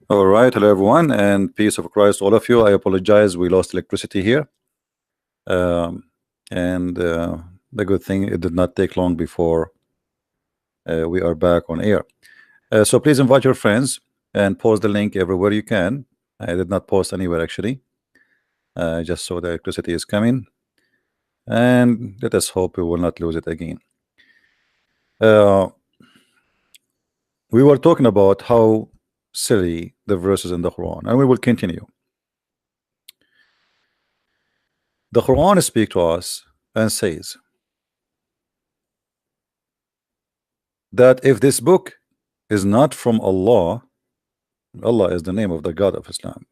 All right, hello everyone, and peace of Christ, all of you. I apologize, we lost electricity here, um, and the good thing it did not take long before we are back on air. So please invite your friends and post the link everywhere you can. I did not post anywhere actually. I just saw the electricity is coming, and let us hope we will not lose it again. Uh, we were talking about how silly the verses in the Quran, and we will continue. The Quran speaks to us and says that if this book is not from Allah, Allah is the name of the God of Islam.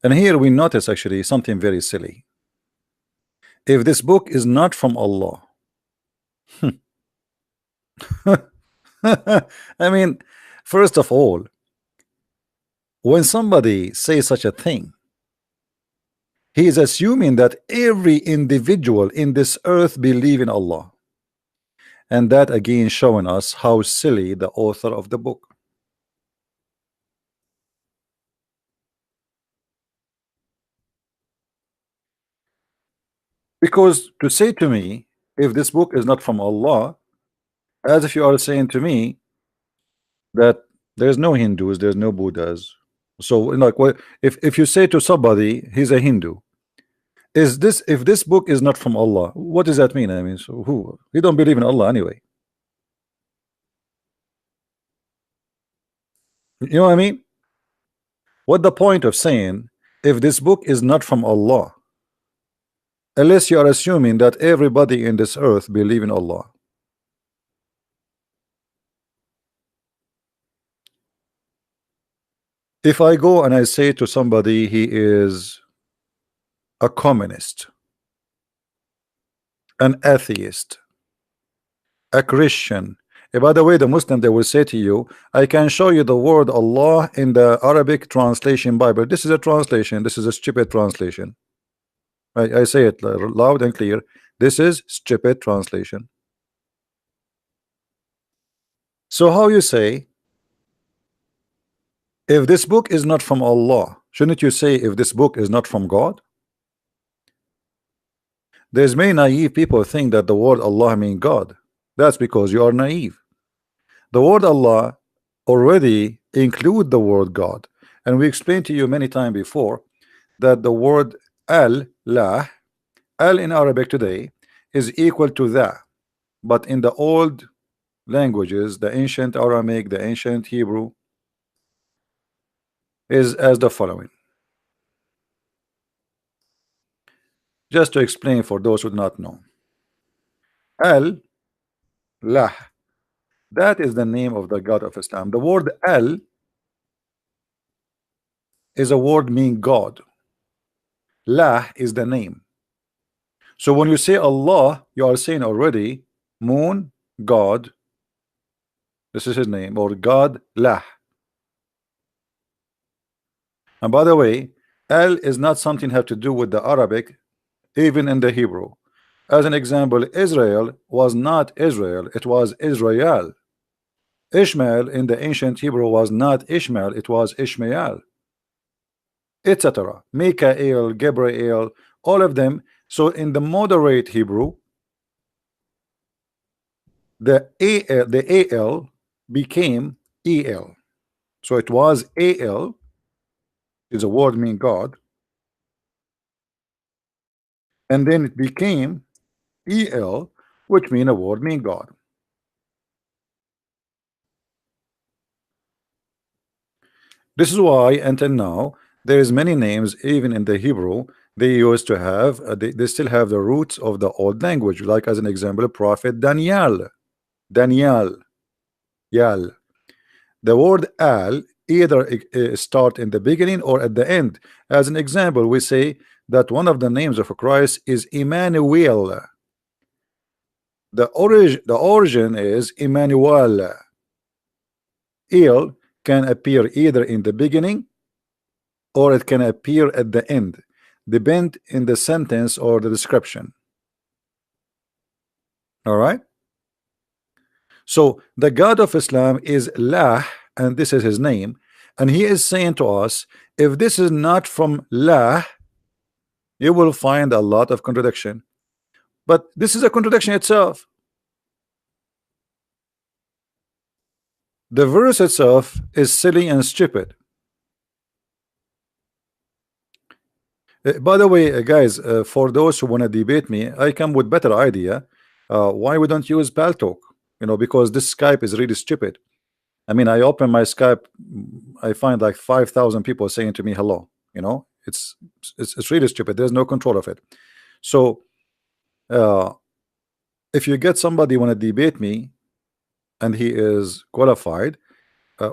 And here we notice actually something very silly. If this book is not from Allah, I mean, first of all, when somebody says such a thing, he is assuming that every individual in this earth believe in Allah. And that again showing us how silly the author of the book. Because to say to me, if this book is not from Allah, as if you are saying to me that there's no Hindus, there's no Buddhas. So like, what if you say to somebody he's a Hindu, is this if this book is not from Allah, what does that mean? I mean, so who he don't believe in Allah anyway? You know what I mean? What the point of saying if this book is not from Allah, unless you are assuming that everybody in this earth believe in Allah? If I go and I say to somebody he is a communist, an atheist, a Christian. By the way, the Muslim, they will say to you, I can show you the word Allah in the Arabic translation Bible. This is a translation. This is a stupid translation. I say it loud and clear. This is stupid translation. So how you say, if this book is not from Allah, shouldn't you say if this book is not from God? There's many naive people think that the word Allah means God. That's because you are naive. The word Allah already include the word God, and we explained to you many times before that the word al-lah, al in Arabic today is equal to that, but in the old languages, the ancient Aramaic, the ancient Hebrew, is as the following. Just to explain for those who do not know, al-lah, that is the name of the God of Islam. The word al is a word meaning God. Lah is the name. So when you say Allah, you are saying already moon, God, this is his name, or God Lah. And by the way, Al is not something have to do with the Arabic, even in the Hebrew. As an example, Israel was not Israel, it was Israel. Ishmael in the ancient Hebrew was not Ishmael, it was Ishmael, etc. Mikael, Gabriel, all of them. So in the moderate Hebrew, the AL became EL. So it was AL, is a word mean God, and then it became EL, which mean a word mean God. This is why until now there is many names even in the Hebrew they used to have they still have the roots of the old language, like as an example, prophet Daniel. Daniel, Yal. The word al either start in the beginning or at the end. As an example, we say that one of the names of Christ is Emmanuel. The origin is Emmanuel. Il can appear either in the beginning or it can appear at the end, depend in the sentence or the description. All right. So the God of Islam is Lah, and this is his name, And he is saying to us, if this is not from La, you will find a lot of contradiction. But this is a contradiction itself. The verse itself is silly and stupid. By the way, guys, for those who want to debate me, I come with better idea. Why we don't use Paltalk? Because this Skype is really stupid. I mean, I open my Skype, I find like 5,000 people saying to me hello. It's really stupid. There's no control of it. So if you get somebody want to debate me and he is qualified,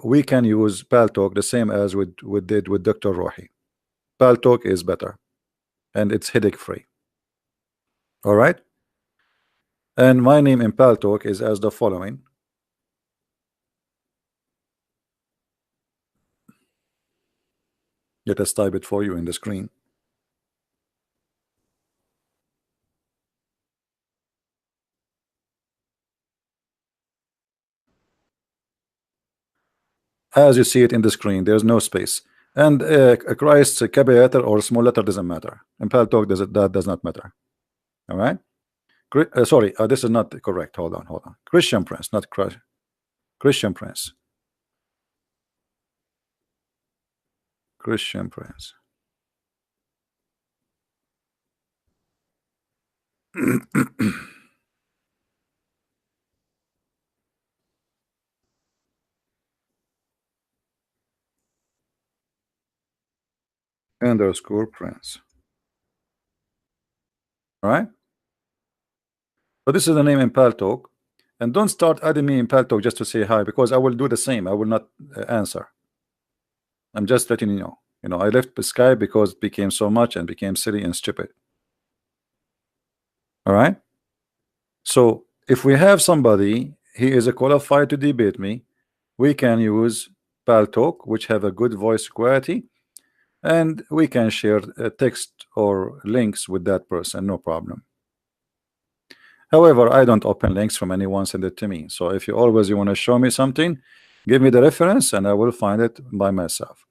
we can use Paltalk the same as we did with Dr. Rohi. Paltalk is better and it's headache free. All right. And my name in Paltalk is as the following. Let us type it for you in the screen. As you see it in the screen, there's no space. And Christ's capital letter or small letter doesn't matter. In Paltalk, that does not matter. All right. Sorry, this is not correct. Hold on. Christian Prince, not Christ. Christian Prince. Christian Prince. Underscore Prince. All right. So this is the name in Paltalk. And don't start adding me in Paltalk just to say hi, because I will do the same. I will not answer. I'm just letting you know. I left Skype because it became so much and became silly and stupid. All right. So if we have somebody, he is a qualified to debate me, we can use Paltalk, which have a good voice quality, and we can share text or links with that person, no problem. However, I don't open links from anyone, send it to me. So if you want to show me something, give me the reference and I will find it by myself.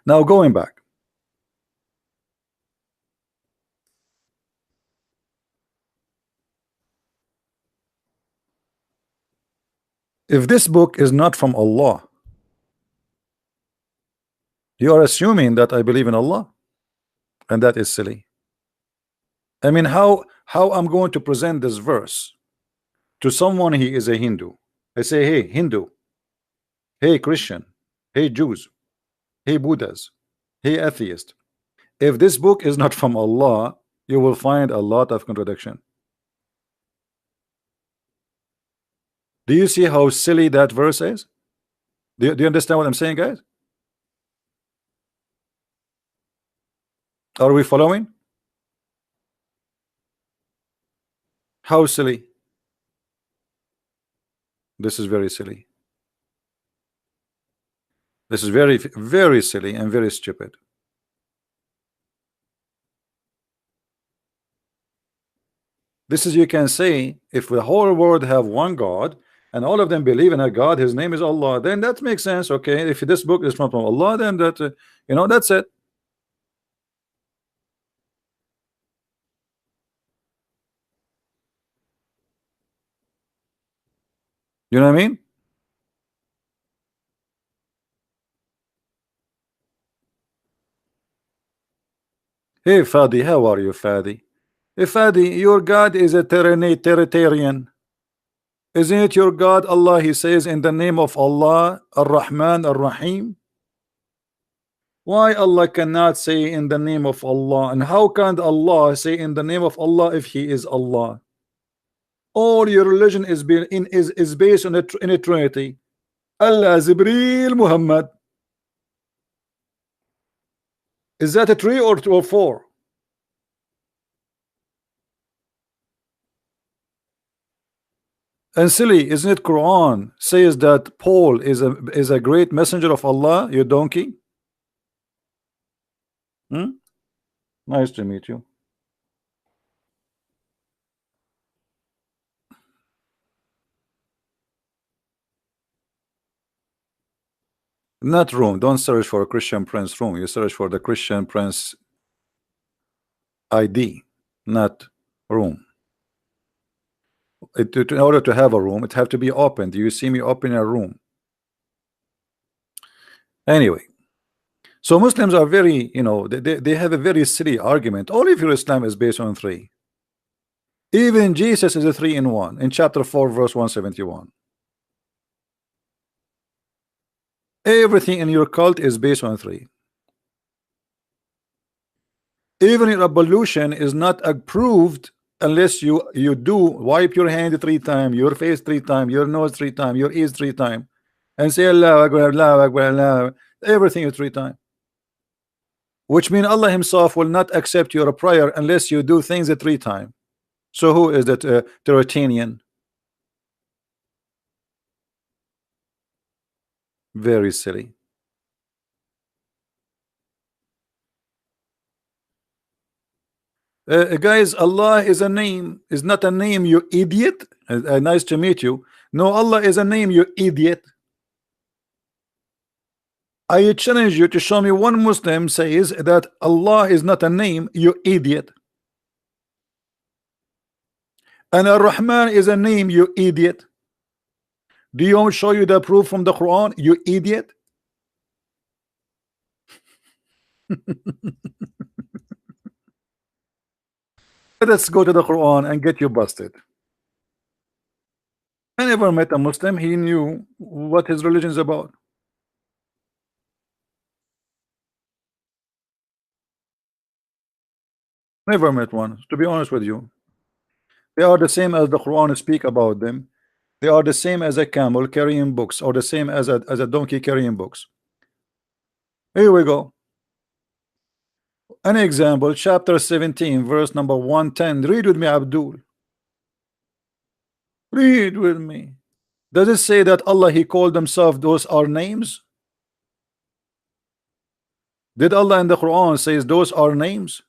Now going back. If this book is not from Allah, you are assuming that I believe in Allah, and that is silly. I mean, how I'm going to present this verse to someone he is a Hindu? I say, hey Hindu, hey Christian, hey Jews, hey Buddhas, hey atheist. If this book is not from Allah, you will find a lot of contradiction. Do you see how silly that verse is? Do you understand what I'm saying, guys? Are we following? How silly? This is very silly. This is very, very silly and very stupid. This is, you can say, if the whole world have one God and all of them believe in a God, his name is Allah, then that makes sense. Okay, if this book is from Allah, then that that's it. You know what I mean? Hey Fadi, how are you, Fadi? Hey Fadi, your God is a Trinitarian. Isn't it your God, Allah? He says in the name of Allah, Ar-Rahman, Ar-Rahim. Why Allah cannot say in the name of Allah? And how can Allah say in the name of Allah if He is Allah? All your religion is based on in a Trinity. Allah, Zibril, Muhammad. Is that a three or two or four? And silly, isn't it? Quran says that Paul is a great messenger of Allah. You donkey. Nice to meet you. Not room. Don't search for a Christian Prince room. You search for the Christian Prince ID, not room. In order to have a room, it have to be open. Do you see me open a room? Anyway, so Muslims are very, they have a very silly argument. All of your Islam is based on three. Even Jesus is a 3-in-1 in chapter 4 verse 171. Everything in your cult is based on three. Even your ablution is not approved unless you do wipe your hand 3 times, your face 3 times, your nose 3 times, your ears 3 times, and say Allah Akbar, Allah Akbar, Allah Akbar. Everything is 3 times. Which means Allah Himself will not accept your prayer unless you do things 3 times. So who is that Teuratanian? Very silly. Guys, Allah is a name, is not a name, you idiot. Nice to meet you. No, Allah is a name, you idiot. I challenge you to show me one Muslim says that Allah is not a name, you idiot. And Ar-Rahman is a name, you idiot. Do you want to show you the proof from the Quran, you idiot? Let's go to the Quran and get you busted. I never met a Muslim, he knew what his religion is about. Never met one, to be honest with you. They are the same as the Quran speak about them. They are the same as a camel carrying books, or the same as a donkey carrying books. Here we go. An example, chapter 17, verse number 110. Read with me, Abdul. Read with me. Does it say that Allah, He called Himself, those are names? Did Allah in the Quran says those are names?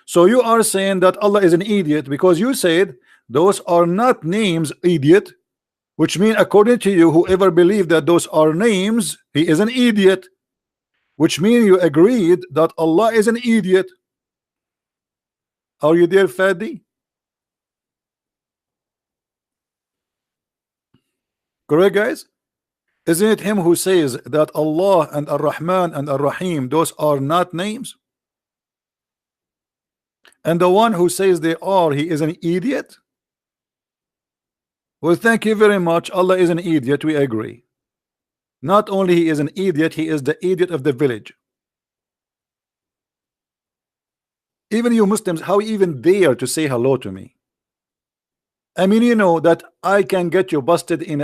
So you are saying that Allah is an idiot because you said those are not names, idiot. Which means according to you, whoever believed that those are names, he is an idiot. Which means you agreed that Allah is an idiot. Are you there, Fadi? Correct, guys? Isn't it him who says that Allah and Ar-Rahman and Ar-Rahim, those are not names? And the one who says they are, he is an idiot? Well, thank you very much. Allah is an idiot, we agree. Not only he is an idiot, he is the idiot of the village. Even you Muslims, how you even dare to say hello to me? I mean, you know that I can get you busted in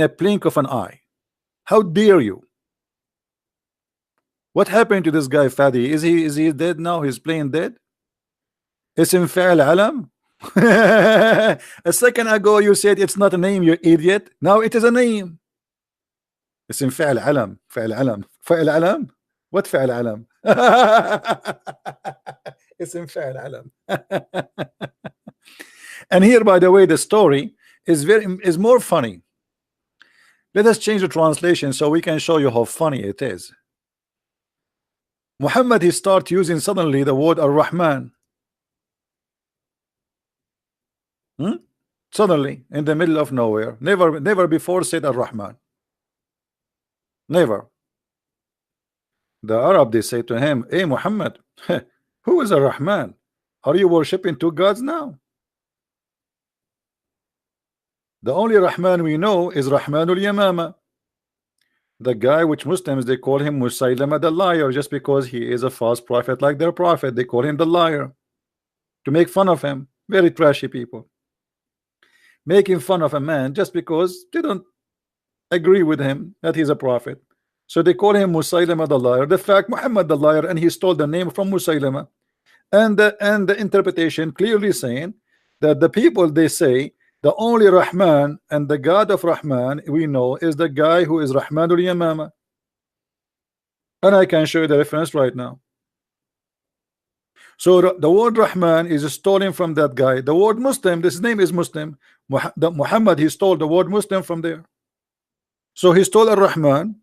a blink of an eye. How dare you? What happened to this guy, Fadi? Is he dead now? He's playing dead? Ism Fa'al Alam? A second ago you said it's not a name, you idiot. Now it is a name. Ism Fa'al Alam. Fa'al Alam. Fa'al Alam? What Fa'al Alam? Ism Fa'al Alam. And here, by the way, the story is more funny. Let us change the translation so we can show you how funny it is. Muhammad, he start using suddenly the word Ar-Rahman. Suddenly, in the middle of nowhere. Never before said Ar-Rahman. Never. The Arab, they say to him, hey Muhammad, who is Ar-Rahman? Are you worshiping 2 gods now? The only Rahman we know is Rahmanul Yamama. The guy which Muslims, they call him Musaylama the liar, just because he is a false prophet like their prophet. They call him the liar to make fun of him. Very trashy people. Making fun of a man just because they don't agree with him that he's a prophet. So they call him Musaylama the liar. The fact Muhammad the liar, and he stole the name from Musaylama. And the interpretation clearly saying that the people, they say the only Rahman and the God of Rahman we know is the guy who is Rahmanul Yamama. And I can show you the reference right now. So the word Rahman is stolen from that guy. The word Muslim, this name is Muslim. Muhammad, he stole the word Muslim from there. So he stole Ar-Rahman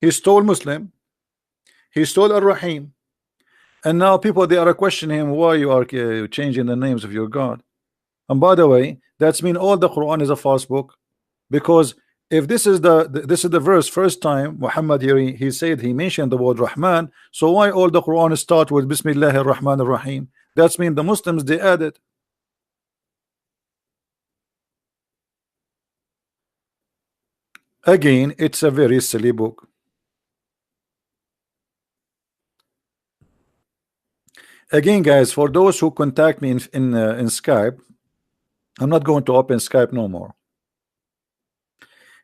He stole Muslim. He stole Ar-Rahim. And now people, they are questioning him, why you are changing the names of your God. And by the way, that's mean all the Quran is a false book, because if this is the verse first time Muhammad here he said he mentioned the word Rahman, so why all the Quran start with Bismillahir Rahmanir Rahim? That's mean the Muslims they added. Again, it's a very silly book. Again, guys, for those who contact me in Skype, I'm not going to open Skype no more.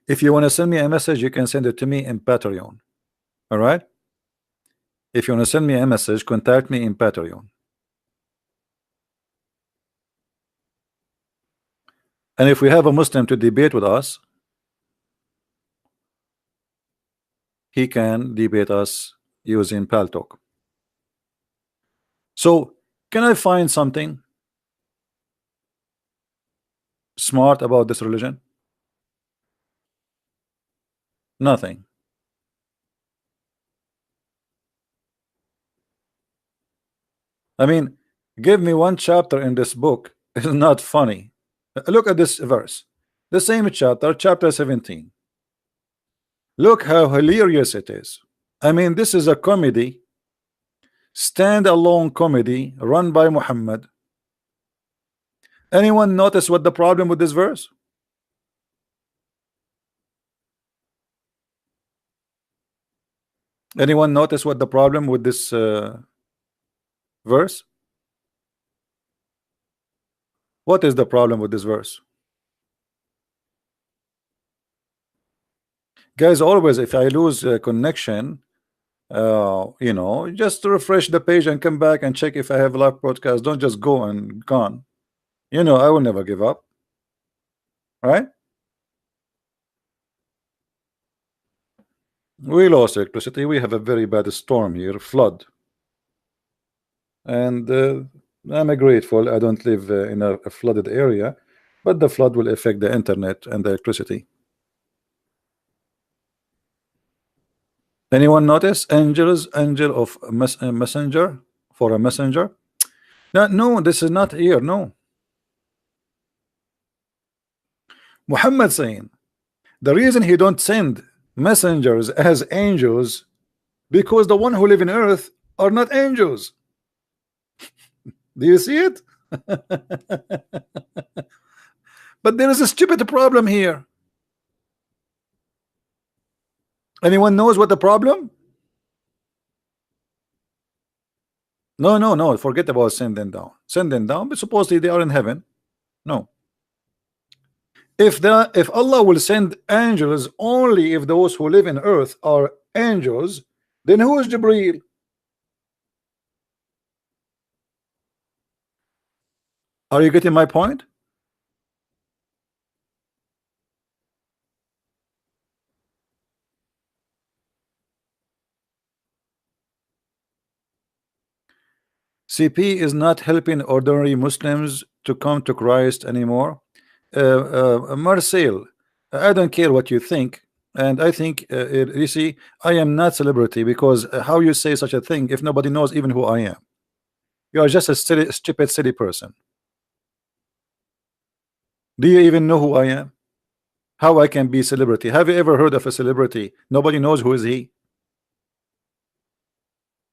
If you want to send me a message, you can send it to me in Patreon. All right? If you want to send me a message, contact me in Patreon. And if we have a Muslim to debate with us, he can debate us using Paltalk. So, can I find something smart about this religion? Nothing. I mean, give me one chapter in this book. It's not funny. Look at this verse. The same chapter, chapter 17. Look how hilarious it is. I mean, this is a comedy, stand-alone comedy run by Muhammad. Anyone notice what the problem with this verse? Anyone notice what the problem with this verse? What is the problem with this verse? Guys, always if I lose connection, you know, just refresh the page and come back and check if I have live broadcast. Don't just go and gone. You know, I will never give up. Right? We lost electricity. We have a very bad storm here, flood. And I'm grateful I don't live in a flooded area, but the flood will affect the internet and the electricity. Anyone notice angel of messenger for a messenger? No, this is not here. No. Muhammad saying the reason he don't send messengers as angels because the one who live in earth are not angels. Do you see it? But there is a stupid problem here. Anyone knows what the problem? No, forget about send them down. Send them down, but supposedly they are in heaven. No. If Allah will send angels only if those who live in earth are angels, then who is Jibreel? Are you getting my point? CP is not helping ordinary Muslims to come to Christ anymore. Marcel, I don't care what you think, and I think you see, I am not celebrity because how you say such a thing if nobody knows even who I am? You are just a silly, stupid, silly person. Do you even know who I am? How I can be celebrity? Have you ever heard of a celebrity? Nobody knows who is he.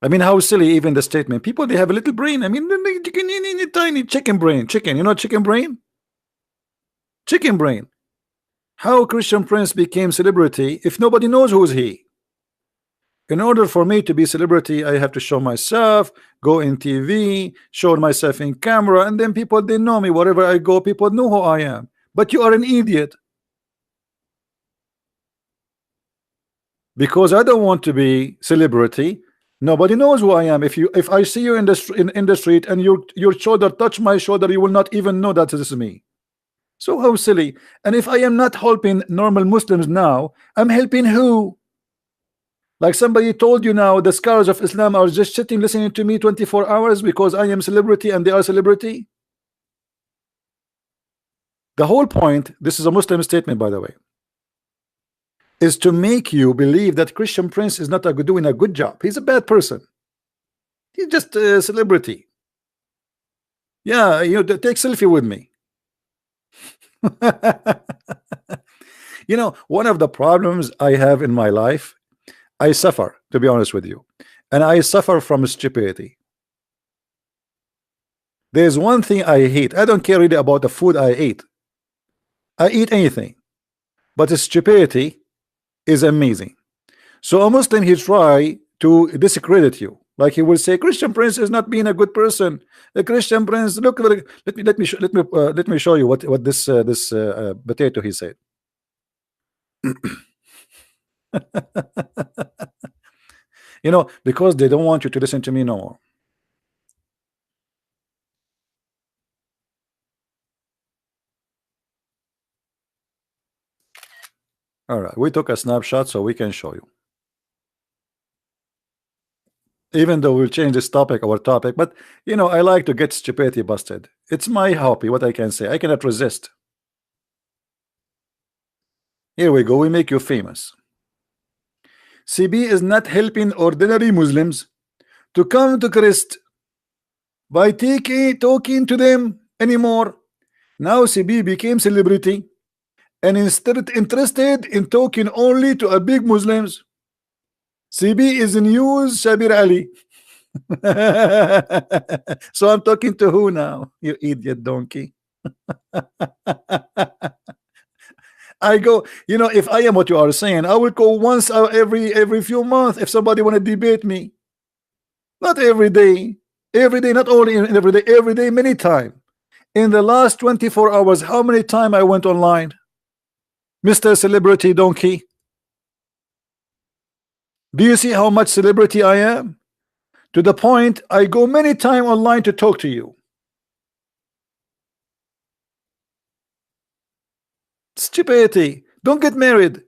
I mean, how silly even the statement. People, they have a little brain. I mean, tiny chicken brain. Chicken, you know chicken brain? Chicken brain. How Christian Prince became celebrity if nobody knows who is he? In order for me to be celebrity, I have to show myself, go in TV, show myself in camera, and then people, they know me. Wherever I go, people know who I am. But you are an idiot. Because I don't want to be celebrity. Nobody knows who I am. If I see you in the street and your shoulder touch my shoulder, you will not even know that this is me. So how silly. And if I am not helping normal Muslims now, I'm helping who? Like somebody told you now, the scholars of Islam are just sitting listening to me 24 hours because I am celebrity and they are celebrity. The whole point, this is a Muslim statement, by the way. is to make you believe that Christian Prince is not doing a good job. He's a bad person. He's just a celebrity. Yeah, take selfie with me. One of the problems I have in my life, I suffer, to be honest with you, and I suffer from stupidity. There's one thing I hate. I don't care really about the food I eat. I eat anything, but stupidity is amazing. So a Muslim, he try to discredit you. Like he will say, Christian Prince is not being a good person. The Christian Prince, look, let me show you what this potato he said. Because they don't want you to listen to me no more. All right, we took a snapshot so we can show you. Even though we'll change this topic, our topic, but I like to get stupidity busted. It's my hobby. What I can say, I cannot resist. Here we go. We make you famous. CB is not helping ordinary Muslims to come to Christ by talking to them anymore. Now CB became celebrity and instead interested in talking only to a big Muslims. CB is news Shabir Ali. So I'm talking to who now? You idiot donkey. I go, if I am what you are saying, I will go once every few months if somebody want to debate me. Not every day, not only every day, many times. In the last 24 hours, how many times I went online? Mr. Celebrity Donkey. Do you see how much celebrity I am? To the point I go many times online to talk to you. Stupidity. Don't get married.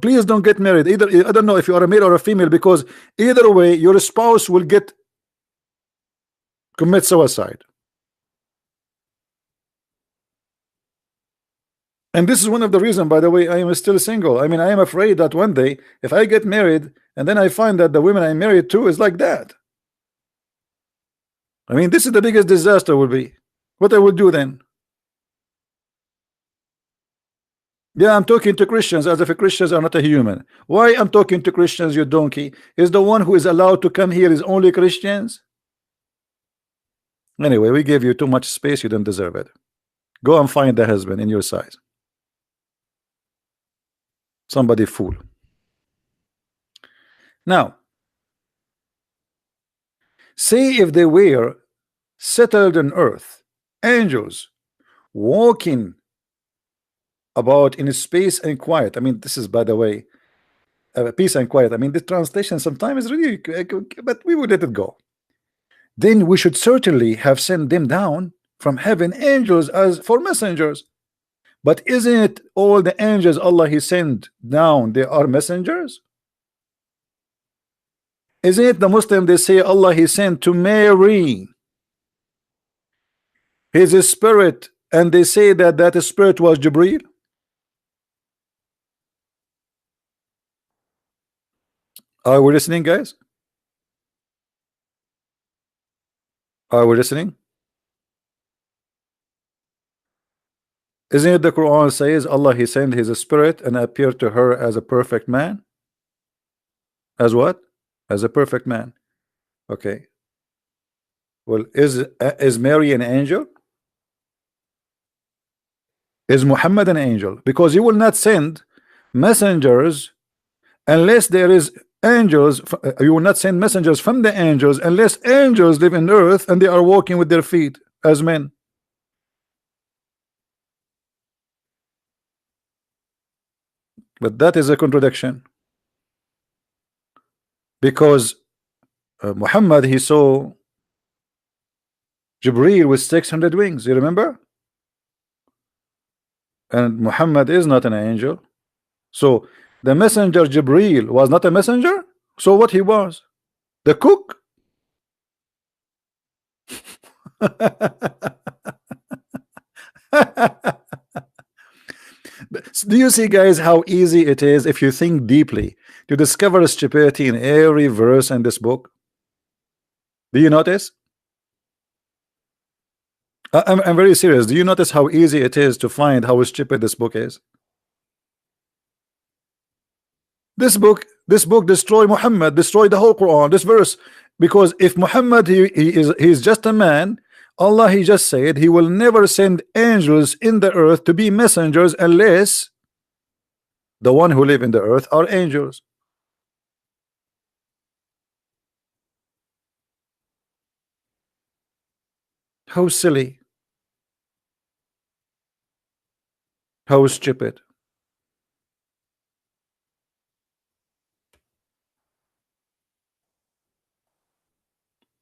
Please don't get married. Either I don't know if you are a male or a female, because either way your spouse will commit suicide. And this is one of the reasons, by the way, I am still single. I mean, I am afraid that one day if I get married and then I find that the women I'm married to is like that. I mean, this is the biggest disaster will be. What I will do then? Yeah, I'm talking to Christians as if Christians are not a human. Why I'm talking to Christians, you donkey? Is the one who is allowed to come here is only Christians? Anyway, we gave you too much space. You don't deserve it. Go and find the husband in your size. Somebody fool. Now, say if they were settled on earth, angels walking about in space and quiet. I mean, this is, by the way, peace and quiet. I mean, the translation sometimes is really, but we would let it go. Then we should certainly have sent them down from heaven, angels as for messengers. But isn't it all the angels Allah He sent down, they are messengers? Isn't it the Muslim, they say Allah He sent to Mary His spirit, and they say that spirit was Jibreel? Are we listening, guys? Are we listening? Isn't it the Quran says Allah He sent His spirit and appeared to her as a perfect man? As what? As a perfect man. Okay. Well, is Mary an angel? Is Muhammad an angel? Because you will not send messengers unless there is angels. You will not send messengers from the angels unless angels live in earth and they are walking with their feet as men. But that is a contradiction, because Muhammad, he saw Jibreel with 600 wings, you remember? And Muhammad is not an angel. So the messenger Jibreel was not a messenger. So what he was? The cook? Do you see, guys, how easy it is if you think deeply to discover stupidity in every verse in this book? Do you notice? I'm very serious. Do you notice how easy it is to find how stupid this book is? This book destroy Muhammad, destroy the whole Quran, this verse. Because if Muhammad he's just a man, Allah he just said he will never send angels in the earth to be messengers unless the one who live in the earth are angels. How silly, how stupid.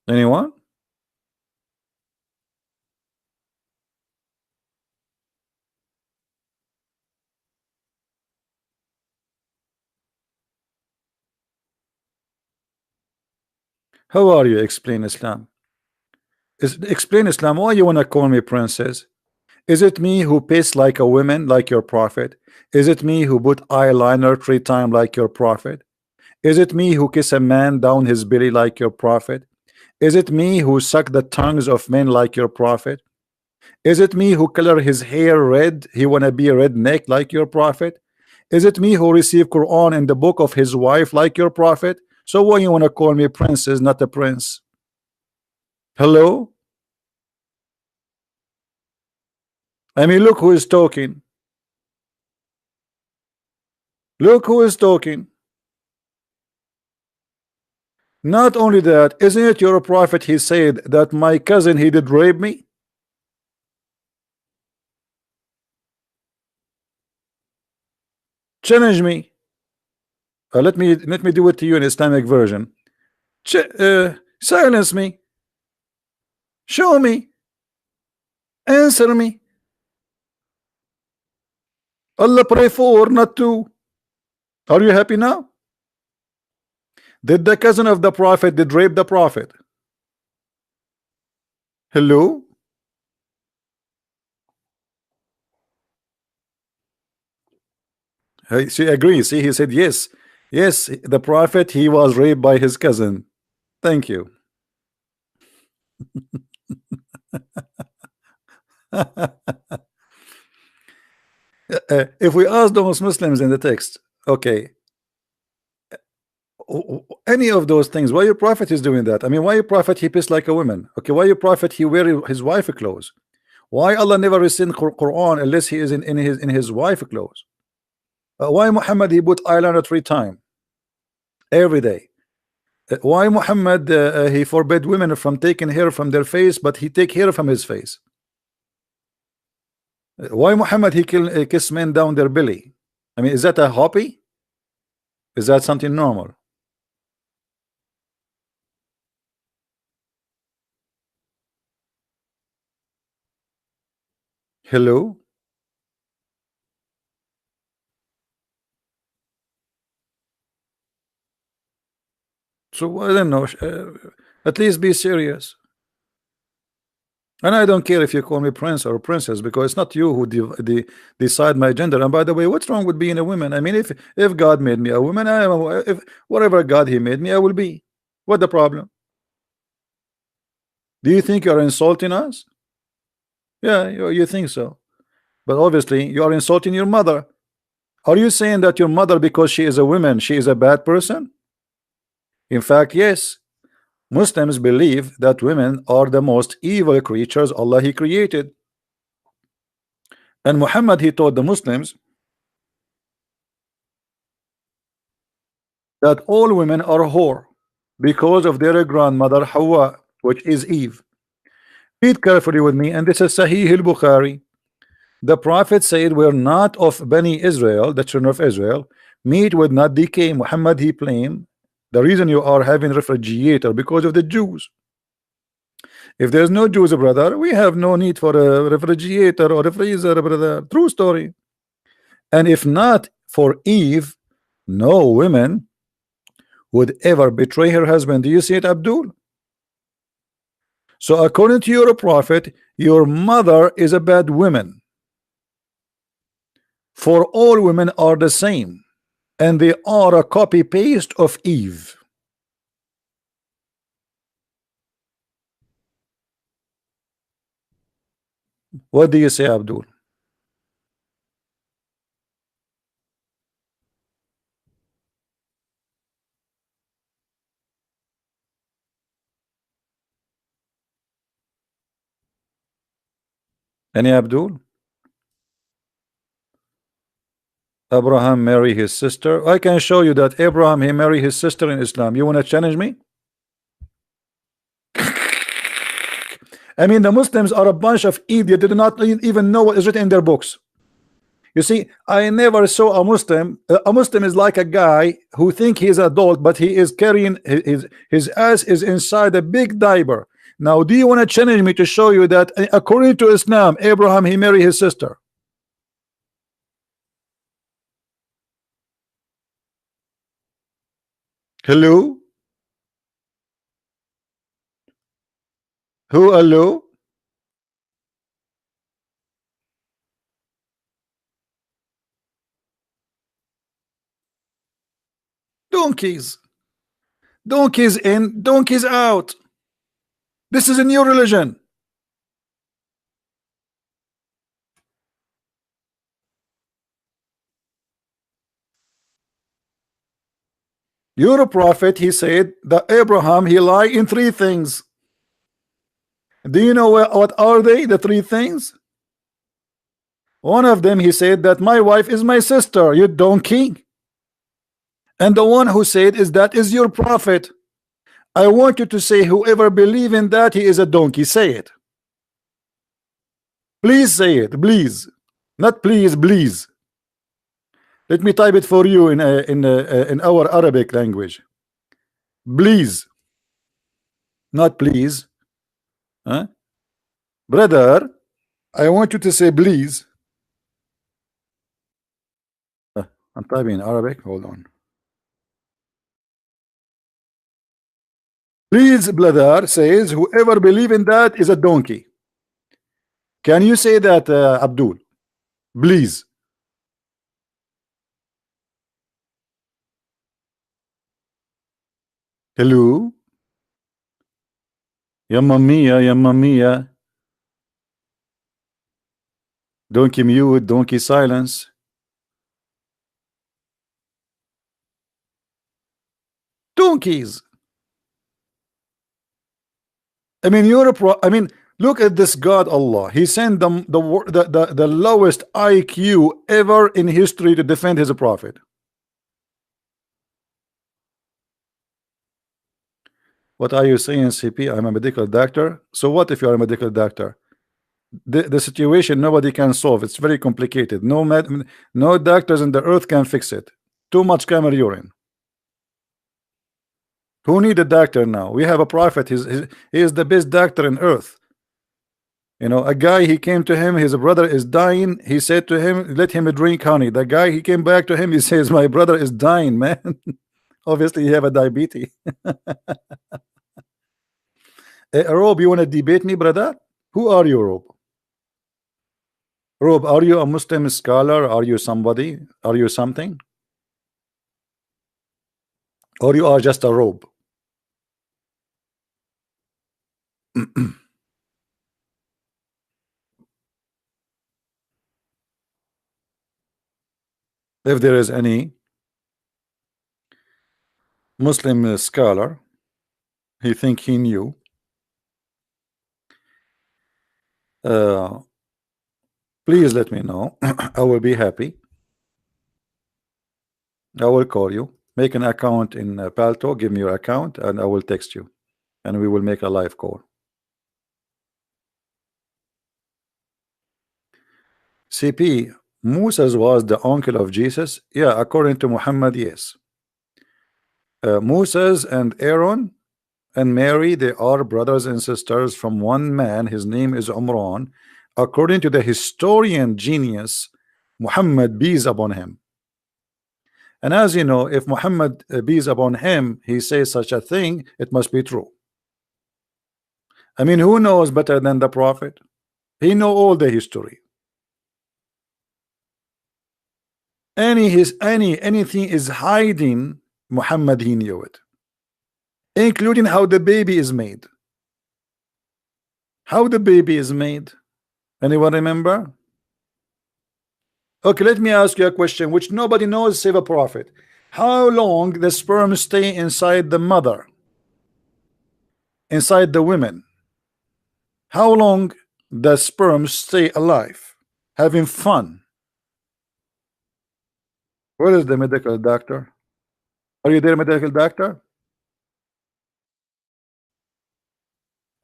Anyone? How are you? Explain Islam. Explain Islam. Why you wanna call me princess? Is it me who piss like a woman like your prophet? Is it me who put eyeliner 3 times like your prophet? Is it me who kiss a man down his belly like your prophet? Is it me who suck the tongues of men like your prophet? Is it me who color his hair red? He wanna be a redneck like your prophet? Is it me who receive Quran in the book of his wife like your prophet? So why you wanna call me princess, not a prince? Hello? I mean, look who is talking. Look who is talking. Not only that, isn't it your prophet he said that my cousin he did rape me? Challenge me. Let me do it to you in Islamic version. Silence me. Show me. Answer me. Allah pray for, not to. Are you happy now? Did the cousin of the prophet did rape the prophet? Hello? She agrees. See, he said yes. Yes, the prophet he was raped by his cousin. Thank you. If we ask those Muslims in the text, okay, any of those things, why your prophet is doing that? I mean, why your prophet he pissed like a woman? Okay, why your prophet he wear his wife clothes? Why Allah never send Quran unless he is in his wife clothes? Why Muhammad he put eyeliner 3 times every day? Why Muhammad he forbid women from taking hair from their face, but he take hair from his face? Why Muhammad he kiss men down their belly? I mean, is that a hobby? Is that something normal? Hello? So I don't know. At least be serious. And I don't care if you call me prince or princess, because it's not you who decide my gender. And by the way, what's wrong with being a woman? I mean, if God made me a woman, if whatever God he made me, I will be. What the problem? Do you think you're insulting us? Yeah, you think so. But obviously, you are insulting your mother. Are you saying that your mother, because she is a woman, she is a bad person? In fact, yes. Muslims believe that women are the most evil creatures Allah he created. And Muhammad he taught the Muslims that all women are whore because of their grandmother Hawa, which is Eve. Read carefully with me, and this is Sahih al-Bukhari. The Prophet said, we're not of Bani Israel, the children of Israel. Meat would not decay. Muhammad he claimed the reason you are having refrigerator because of the Jews. If there's no Jews, brother, we have no need for a refrigerator or a freezer, brother. True story. And if not for Eve, no woman would ever betray her husband. Do you see it, Abdul? So according to your prophet, your mother is a bad woman. For all women are the same, and they are a copy paste of Eve. What do you say, Abdul? Any Abdul? Abraham marry his sister. I can show you that Abraham he married his sister in Islam. You want to challenge me? I mean, the Muslims are a bunch of idiots. They do not even know what is written in their books. You see, I never saw a Muslim. A Muslim is like a guy who think he is adult, but he is carrying his ass is inside a big diaper. Now, do you want to challenge me to show you that according to Islam, Abraham he married his sister? Hello? Who hello? Donkeys. Donkeys in, donkeys out. This is a new religion. You're a prophet. He said that Abraham he lied in three things. Do you know what are they? The three things. One of them he said that my wife is my sister. You donkey. And the one who said is that is your prophet. I want you to say whoever believe in that he is a donkey. Say it. Please say it. Please. Not please. Please. Let me type it for you in our Arabic language. Please. Not please. Huh? Brother, I want you to say please. I'm typing in Arabic. Hold on. Please, brother, says whoever believe in that is a donkey. Can you say that, Abdul? Please. Hello? Yamma mia, yamma mia. Donkey mute, donkey silence. Donkeys. I mean, I mean, look at this God Allah. He sent them the lowest IQ ever in history to defend his prophet. What are you saying, CP? I'm a medical doctor. So what if you're a medical doctor? The situation nobody can solve. It's very complicated. No doctors in the earth can fix it. Too much camel urine. Who need a doctor now? We have a prophet. He is the best doctor in earth. You know, a guy, he came to him, his brother is dying. He said to him, let him drink honey. The guy, he came back to him, he says, my brother is dying, man. Obviously, you have a diabetes. Rob, you want to debate me, brother? Who are you, Rob? Rob, are you a Muslim scholar? Are you somebody? Are you something? Or you are just a robe? If there is any Muslim scholar, he think he knew. Please let me know. I will be happy. I will call you. Make an account in Palto. Give me your account, and I will text you, and we will make a live call. CP, Moses was the uncle of Jesus. Yeah, according to Muhammad, yes. Moses and Aaron and Mary, they are brothers and sisters from one man. His name is Umran. According to the historian genius Muhammad, peace upon him. And as you know, if Muhammad peace upon him, he says such a thing, it must be true. I mean, who knows better than the prophet? He know all the history. anything is hiding, Muhammad, he knew it, including how the baby is made. How the baby is made? Anyone remember? Okay, let me ask you a question which nobody knows save a prophet. How long the sperm stay inside the mother, inside the women? How long the sperm stay alive, having fun? Where is the medical doctor? Are you there, medical doctor?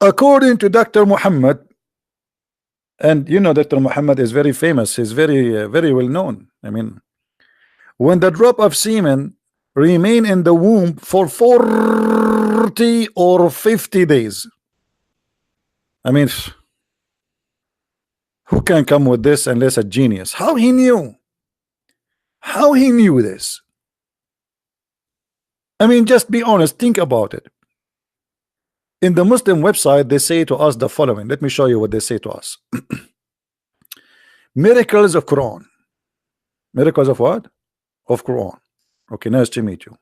According to Dr. Muhammad, and you know Dr. Muhammad is very famous, he's very well known. I mean, when the drop of semen remain in the womb for 40 or 50 days. I mean, who can come with this unless a genius? How he knew? How he knew this? I mean, just be honest, think about it. In the Muslim website, they say to us the following. Let me show you what they say to us. Miracles of Quran. Miracles of what? Of Quran. Okay, nice to meet you.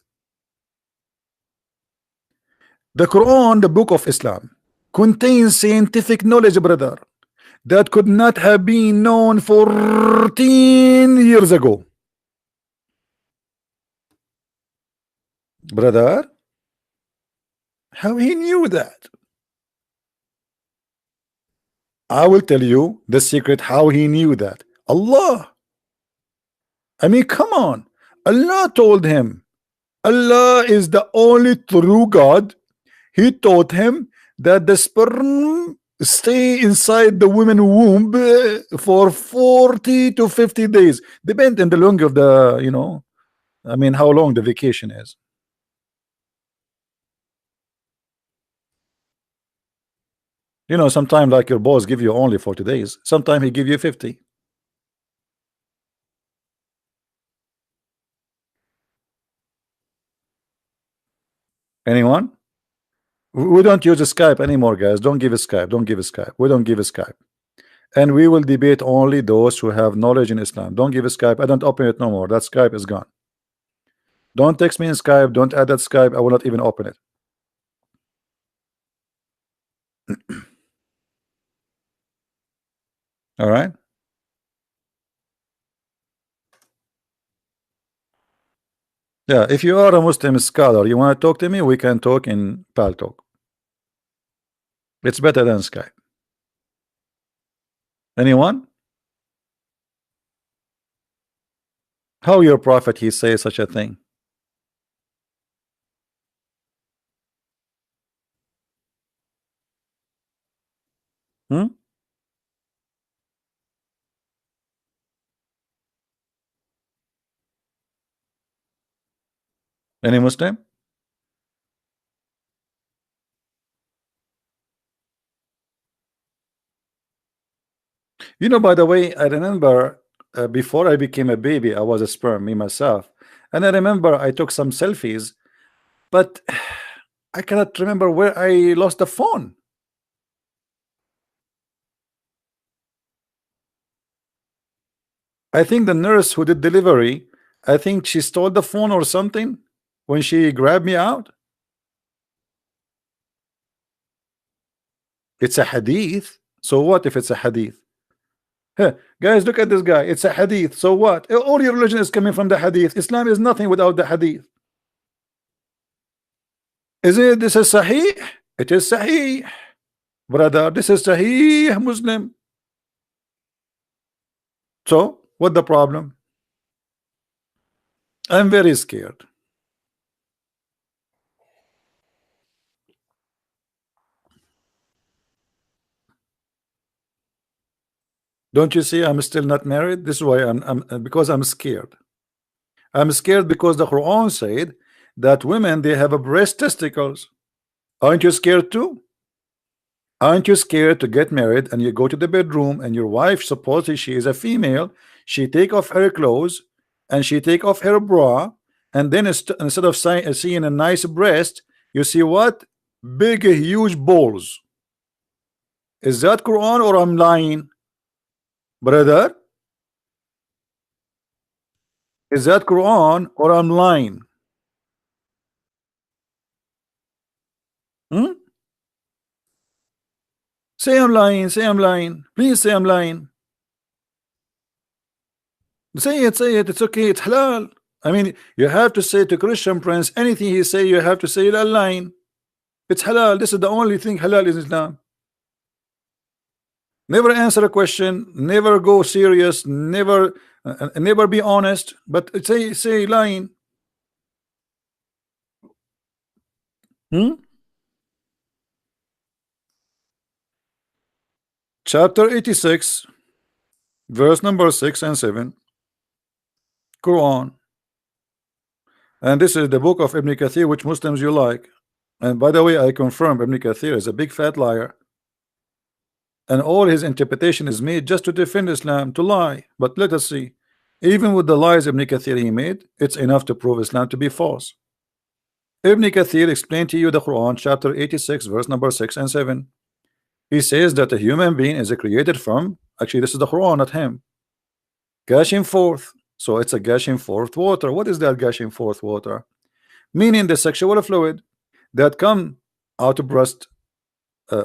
The Quran, the book of Islam, contains scientific knowledge, brother, that could not have been known 14 years ago. Brother, how he knew that? I will tell you the secret how he knew that. Allah. I mean, come on. Allah told him. Allah is the only true God. He told him that the sperm stay inside the woman womb for 40 to 50 days. Depends on the length of the, you know, I mean, how long the vacation is. You know, sometimes like your boss give you only 40 days. Sometimes he give you 50. Anyone? We don't use Skype anymore, guys. Don't give a Skype. Don't give a Skype. We don't give a Skype. And we will debate only those who have knowledge in Islam. Don't give a Skype. I don't open it no more. That Skype is gone. Don't text me in Skype. Don't add that Skype. I will not even open it. All right. Yeah, if you are a Muslim scholar, you want to talk to me, we can talk in Pal Talk. It's better than Skype. Anyone? How your prophet he say such a thing? Hmm? Any Muslim? You know, by the way, I remember before I became a baby, I was a sperm, me myself. And I remember I took some selfies, but I cannot remember where I lost the phone. I think the nurse who did delivery, I think she stole the phone or something when she grabbed me out. It's a hadith. So what if it's a hadith? Huh. Guys, look at this guy. It's a hadith. So what? All your religion is coming from the hadith. Islam is nothing without the hadith. Is it this is sahih? It is sahih, brother. This is sahih Muslim. So what the problem? I'm very scared. Don't you see I'm still not married? This is why I'm because I'm scared. I'm scared because the Quran said that women they have a breast testicles. Aren't you scared too? Aren't you scared to get married and you go to the bedroom and your wife, supposedly she is a female, she take off her clothes and she take off her bra, and then instead of seeing a nice breast, you see what? Big huge balls. Is that Quran or I'm lying, brother? Is that Quran or I'm lying? Hmm? Say I'm lying. Say I'm lying. Please say I'm lying. Say it. Say it. It's okay. It's halal. I mean, you have to say to Christian Prince anything he say. You have to say you're lying. It's halal. This is the only thing halal is Islam. Never answer a question. Never go serious. Never be honest. But say lying. Hmm? Chapter 86, verse number 6 and 7. Quran. And this is the book of Ibn Kathir, which Muslims you like. And by the way, I confirm Ibn Kathir is a big fat liar. And all his interpretation is made just to defend Islam, to lie. But let us see. Even with the lies Ibn Kathir he made, it's enough to prove Islam to be false. Ibn Kathir explained to you the Quran, chapter 86, verse number 6 and 7. He says that a human being is created from, actually, this is the Quran, not him, gushing forth. So it's a gushing forth water. What is that gushing forth water? Meaning the sexual fluid that come out of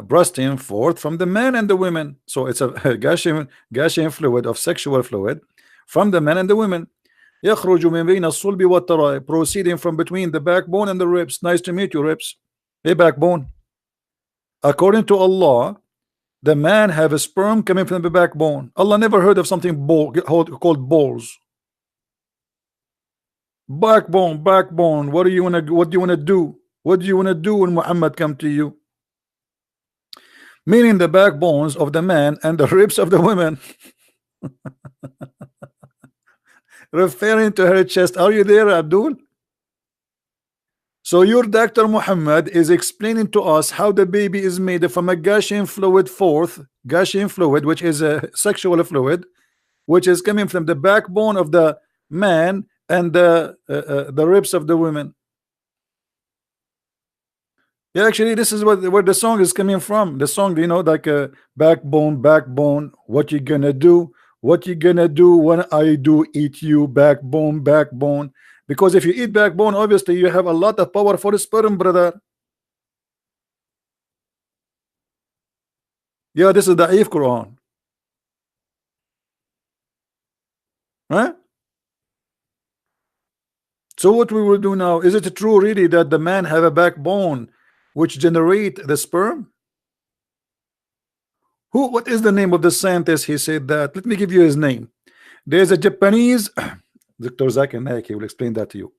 bursting forth from the man and the women. So it's a gushing fluid of sexual fluid from the men and the women. يخرج من بين الصلب والترائب, proceeding from between the backbone and the ribs. Nice to meet you, ribs. Hey, backbone. According to Allah, the man have a sperm coming from the backbone. Allah never heard of something called balls. Backbone. What do you want to? What do you want to do? What do you want to do when Muhammad come to you? Meaning the backbones of the man and the ribs of the women. Referring to her chest. Are you there, Abdul? So your Dr. Muhammad is explaining to us how the baby is made from a gushing fluid gushing fluid, which is a sexual fluid, which is coming from the backbone of the man and the ribs of the women. Yeah, actually, this is where the song is coming from. The song, you know, like backbone. What you gonna do? What you gonna do when I do eat you? Backbone. Because if you eat backbone, obviously you have a lot of power for the sperm, brother. Yeah, this is the Da'if Quran. Huh? So what we will do now, is it true really that the man have a backbone which generate the sperm? What is the name of the scientist? He said that. Let me give you his name. There's a Japanese Dr. Zakir Naik, he will explain that to you.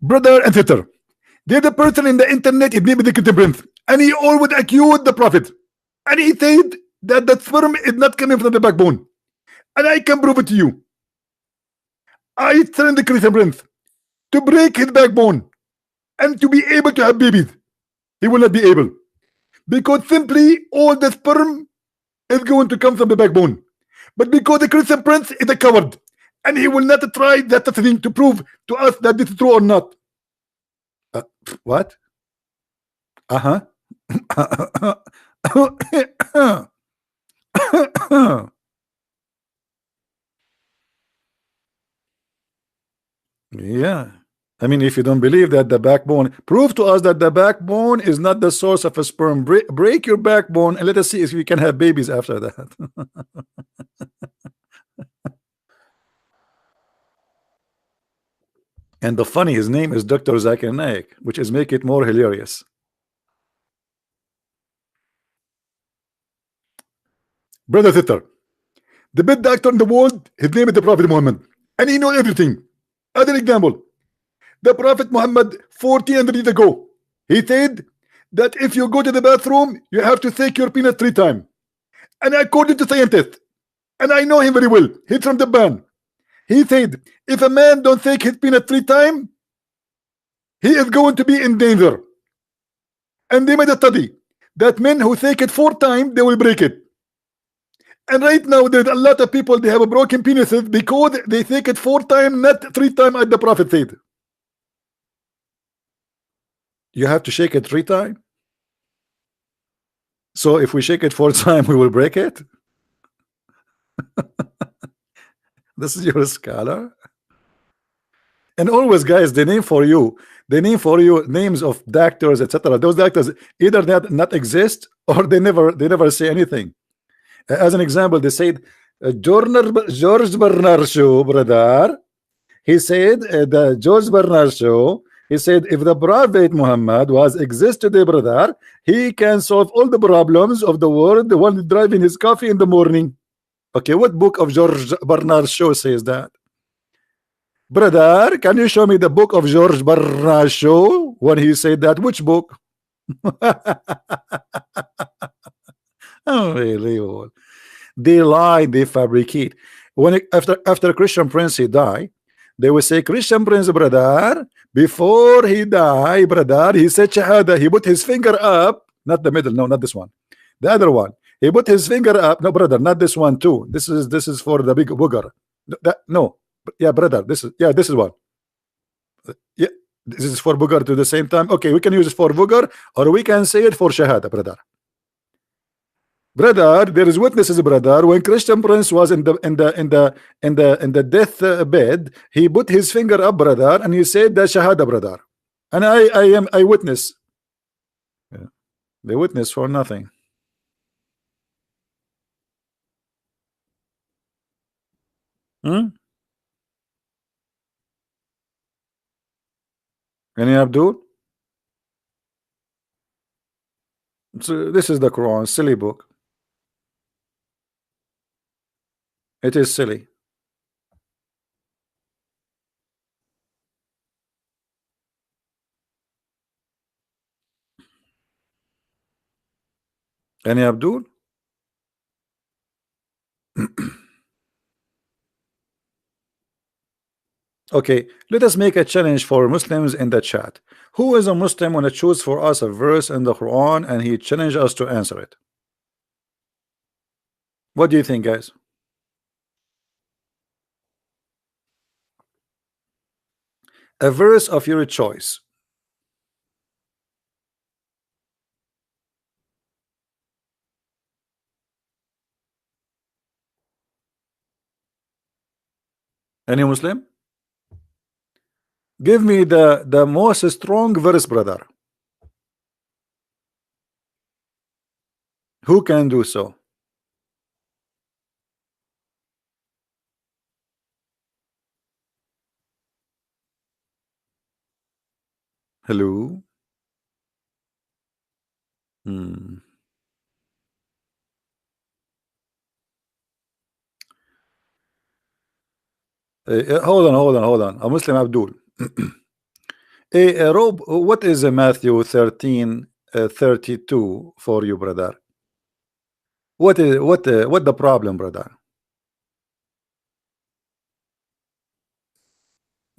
Brother and sister, there's a person in the internet, his name is the Prince, and he always accused the Prophet. And he said that the sperm is not coming from the backbone. And I can prove it to you. I trained the Christian Prince to break his backbone and to be able to have babies. He will not be able. Because simply all the sperm is going to come from the backbone. But because the Christian Prince is a coward, and he will not try that thing to prove to us that this is true or not. What? Yeah. I mean, if you don't believe that the backbone, prove to us that the backbone is not the source of a sperm. Break your backbone and let us see if we can have babies after that. And the funny, his name is Dr. Zakir Naik, which is make it more hilarious. Brother sister, the best doctor in the world, his name is the Prophet Muhammad, and he knows everything. Other example, the Prophet Muhammad 1400 years ago, he said that if you go to the bathroom, you have to take your penis 3 times. And according to scientists, and I know him very well, he's from Japan. He said, if a man don't take his penis 3 times, he is going to be in danger. And they made a study that men who take it 4 times, they will break it. And right now, there's a lot of people, they have a broken penises because they take it 4 times, not 3 times, as the Prophet said. You have to shake it 3 times. So if we shake it 4 times, we will break it. This is your scholar. And always, guys, they name for you names of doctors, etc. Those doctors either not exist or they never say anything. As an example, they said George Bernard Shaw, brother. He said the George Bernard Shaw. He said if the Prophet Muhammad was exist today, brother, he can solve all the problems of the world while driving his coffee in the morning. Okay, what book of George Bernard Shaw says that? Brother, can you show me the book of George Bernard Shaw when he said that? Which book? Unbelievable. They lie, they fabricate. After Christian Prince he died, they will say Christian Prince, brother, before he died, brother, he said shahada. He put his finger up, not the middle, no, not this one, the other one. He put his finger up. No, brother, not this one too. This is for the big booger. No, yeah, brother, this is one. Yeah, this is for booger to the same time. Okay, we can use it for booger, or we can say it for shahada, brother. Brother, there is witnesses, brother. When Christian Prince was in the death bed, he put his finger up, brother, and he said the shahada, brother. And I am a witness. Yeah. The witness for nothing. Hmm? Any Abdul? So this is the Quran, silly book. It is silly. Any Abdul? Okay, let us make a challenge for Muslims in the chat. Who is a Muslim when it choose for us a verse in the Quran and he challenge us to answer it? What do you think, guys? A verse of your choice. Any Muslim? Give me the most strong verse, brother. Who can do so? Hello? Hmm. Hold on. A Muslim Abdul. Rob, what is Matthew 13, 32 for you, brother? What the problem, brother?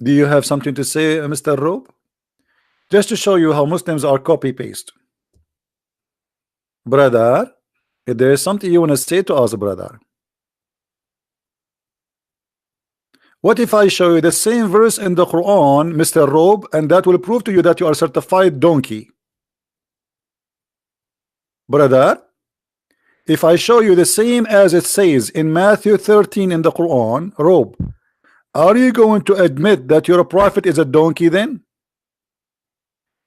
Do you have something to say, Mr. Rob? Just to show you how Muslims are copy paste. Brother, if there is something you want to say to us, brother. What if I show you the same verse in the Quran, Mr. Rob, and that will prove to you that you are certified donkey? Brother, if I show you the same as it says in Matthew 13 in the Quran, Rob, are you going to admit that your prophet is a donkey then?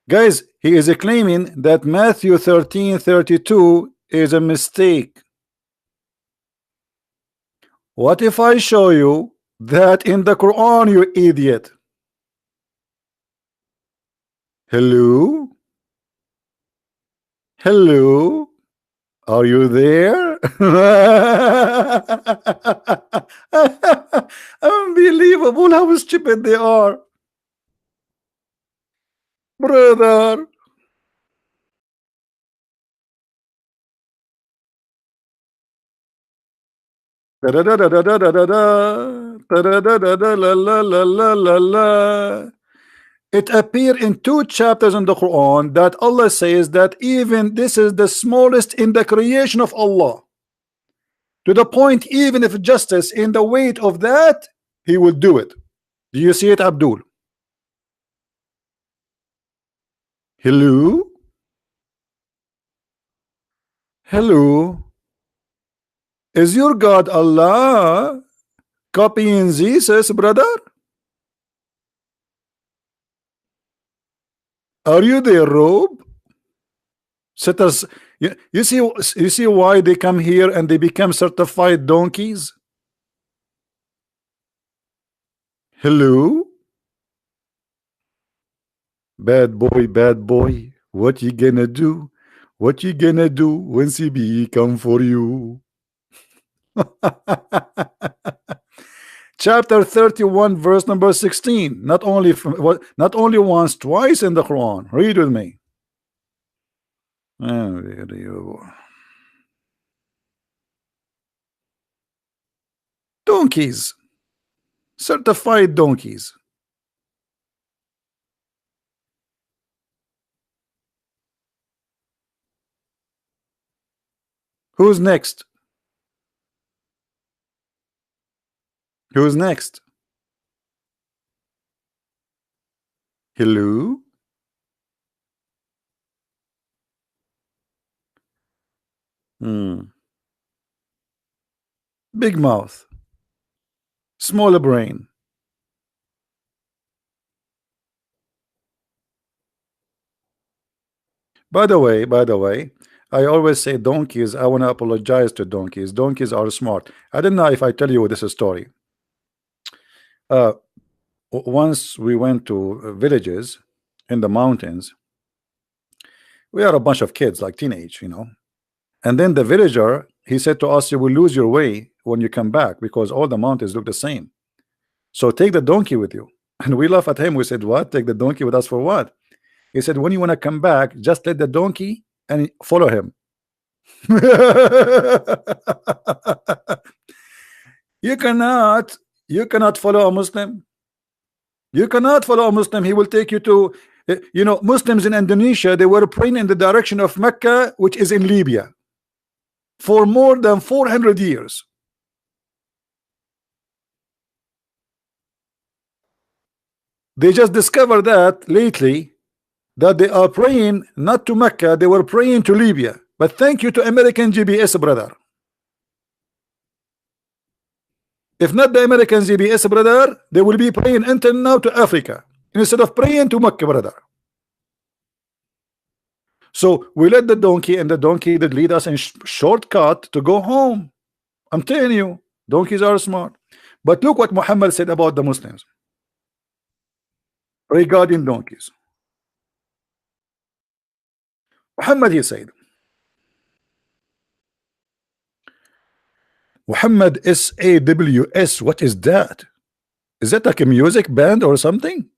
Guys, he is claiming that Matthew 13:32 is a mistake. What if I show you that in the Quran, you idiot? Hello? Hello? Are you there? Unbelievable how stupid they are. Brother. It appears in 2 chapters in the Quran that Allah says that even this is the smallest in the creation of Allah. To the point, even if justice in the weight of that, he will do it. Do you see it, Abdul? Hello? Hello? Is your God Allah? Copying Jesus, brother? Are you the robe? Set us. You see why they come here and they become certified donkeys? Hello? Bad boy. What you gonna do? What you gonna do when CB come for you? Chapter 31, verse number 16. Not only once, twice in the Quran. Read with me. Donkeys. Certified donkeys. Who's next? Who's next? Hello? Big mouth. Smaller brain. By the way, I always say donkeys. I want to apologize to donkeys. Donkeys are smart. I don't know if I tell you this story. Uh, once we went to villages in the mountains. We are a bunch of kids, like teenage, And then the villager, he said to us, you will lose your way when you come back because all the mountains look the same. So take the donkey with you. And we laugh at him. We said, what? Take the donkey with us for what? He said, when you want to come back, just let the donkey and follow him. You cannot follow a Muslim. You cannot follow a Muslim. He will take you to, Muslims in Indonesia, they were praying in the direction of Mecca, which is in Libya, for more than 400 years. They just discovered that lately, that they are praying not to Mecca, they were praying to Libya. But thank you to American GPS, brother. If not the American GPS, brother, they will be praying until now to Africa instead of praying to Mecca, brother. So we let the donkey, and the donkey did lead us in shortcut to go home. I'm telling you, donkeys are smart. But look what Muhammad said about the Muslims regarding donkeys. Muhammad, he said, Muhammad SAWS, what is that? Is that like a music band or something?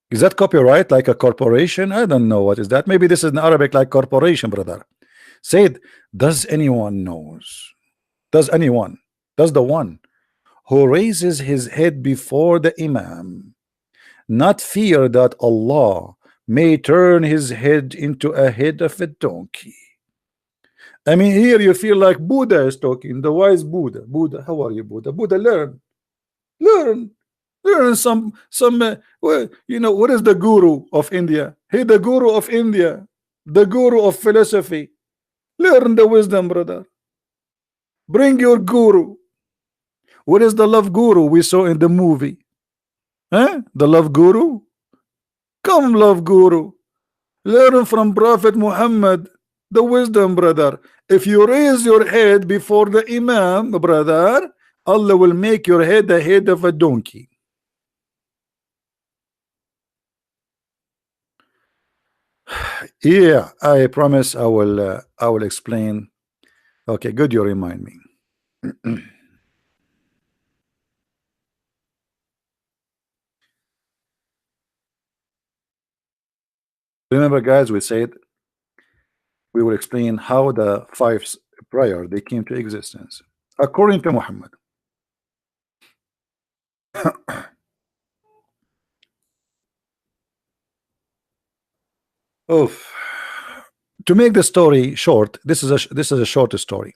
Is that copyright like a corporation? I don't know what is that. Maybe this is in Arabic like corporation, brother. Said, does anyone knows? Does the one who raises his head before the Imam not fear that Allah may turn his head into a head of a donkey? I mean, here you feel like Buddha is talking, the wise Buddha. Buddha, how are you, Buddha? Buddha, learn some well, what is the guru of India? Hey, the guru of India, the guru of philosophy. Learn the wisdom, brother. Bring your guru. What is the love guru we saw in the movie? Huh? The love guru? Come, love guru. Learn from Prophet Muhammad the wisdom, brother. If you raise your head before the Imam, brother, Allah will make your head the head of a donkey. Yeah, I promise I will explain. Okay, good, you remind me. Remember, guys, we said we will explain how the five prior they came to existence according to Muhammad. Oof. To make the story short, this is a short story.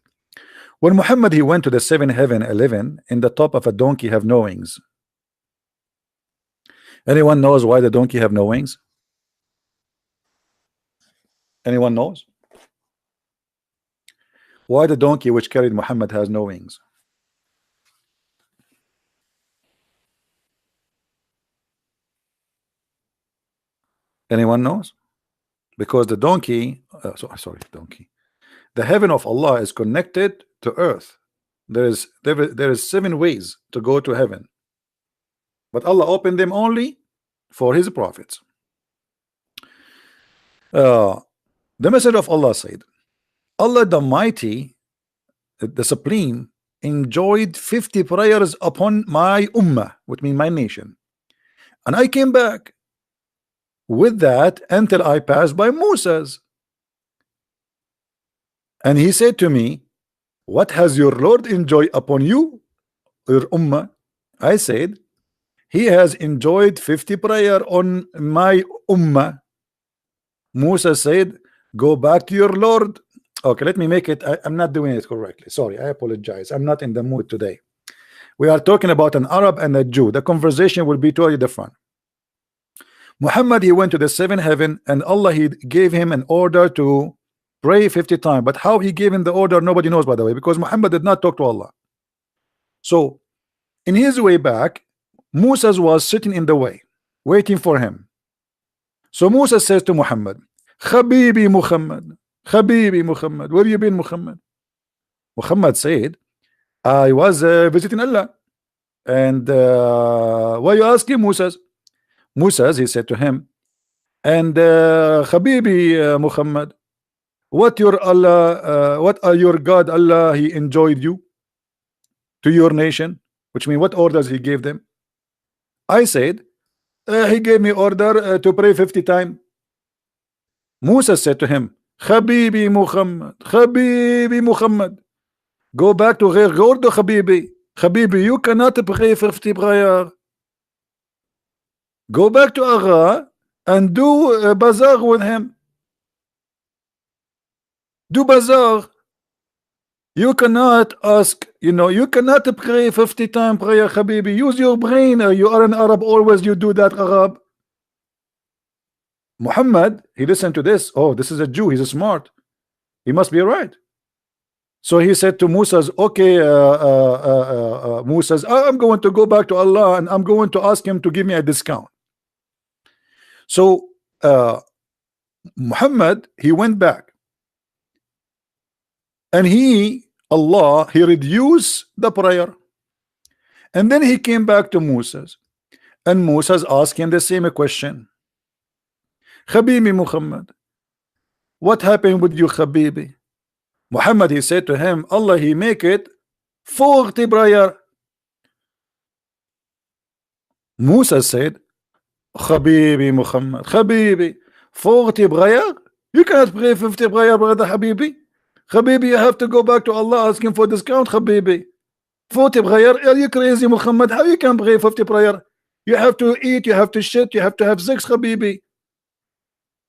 When Muhammad he went to the 7th heaven 11, in the top of a donkey have no wings. Anyone knows why the donkey have no wings? Anyone knows why the donkey which carried Muhammad has no wings? Anyone knows? Because the donkey, sorry, donkey. The heaven of Allah is connected to earth. There is 7 ways to go to heaven, but Allah opened them only for His prophets. The Messenger of Allah said, Allah the Mighty, the Supreme, enjoyed 50 prayers upon my ummah, which means my nation, and I came back with that until I passed by Moses, and he said to me, what has your Lord enjoyed upon you, your ummah? I said, he has enjoyed 50 prayer on my ummah. Musa said, go back to your Lord. Okay, let me make it. I'm not doing it correctly. Sorry, I apologize. I'm not in the mood today. We are talking about an Arab and a Jew. The conversation will be totally different. Muhammad, he went to the 7th heaven, and Allah, he gave him an order to pray 50 times. But how he gave him the order, nobody knows, by the way, because Muhammad did not talk to Allah. So in his way back, Musa was sitting in the way, waiting for him. So Musa says to Muhammad, Habibi Muhammad, Habibi Muhammad, where you been, Muhammad? Muhammad said, I was visiting Allah. And why you asking, Musa? Musa, he said to him, and Habibi Muhammad, what your Allah, what are your God Allah, he enjoyed you to your nation, which means what orders he gave them? I said, he gave me order to pray 50 times. Musa said to him, Habibi Muhammad, Habibi Muhammad, go back to Ghair Gordo, Habibi. Habibi, you cannot pray 50 prayer. Go back to Agha and do bazaar with him. Do bazaar. You cannot ask, you cannot pray 50 times prayer, Habibi. Use your brain. You are an Arab, always you do that, Arab. Muhammad, he listened to this. Oh, this is a Jew, he's smart. He must be right. So he said to Musa, okay, Musa, I'm going to go back to Allah and I'm going to ask him to give me a discount. So Muhammad, he went back, and Allah, he reduced the prayer, and then he came back to Musa, and Musa asked him the same question. Habibi Muhammad, what happened with you, Habibi? Muhammad, he said to him, Allah, he make it 40 prayer. Musa said, Habibi Muhammad, Habibi, 40 prayer? You cannot pray 50 prayer, brother Habibi. Habibi, you have to go back to Allah asking for discount, Habibi. 40 prayer? Are you crazy, Muhammad? How you can pray 50 prayer? You have to eat, you have to shit, you have to have sex, Habibi.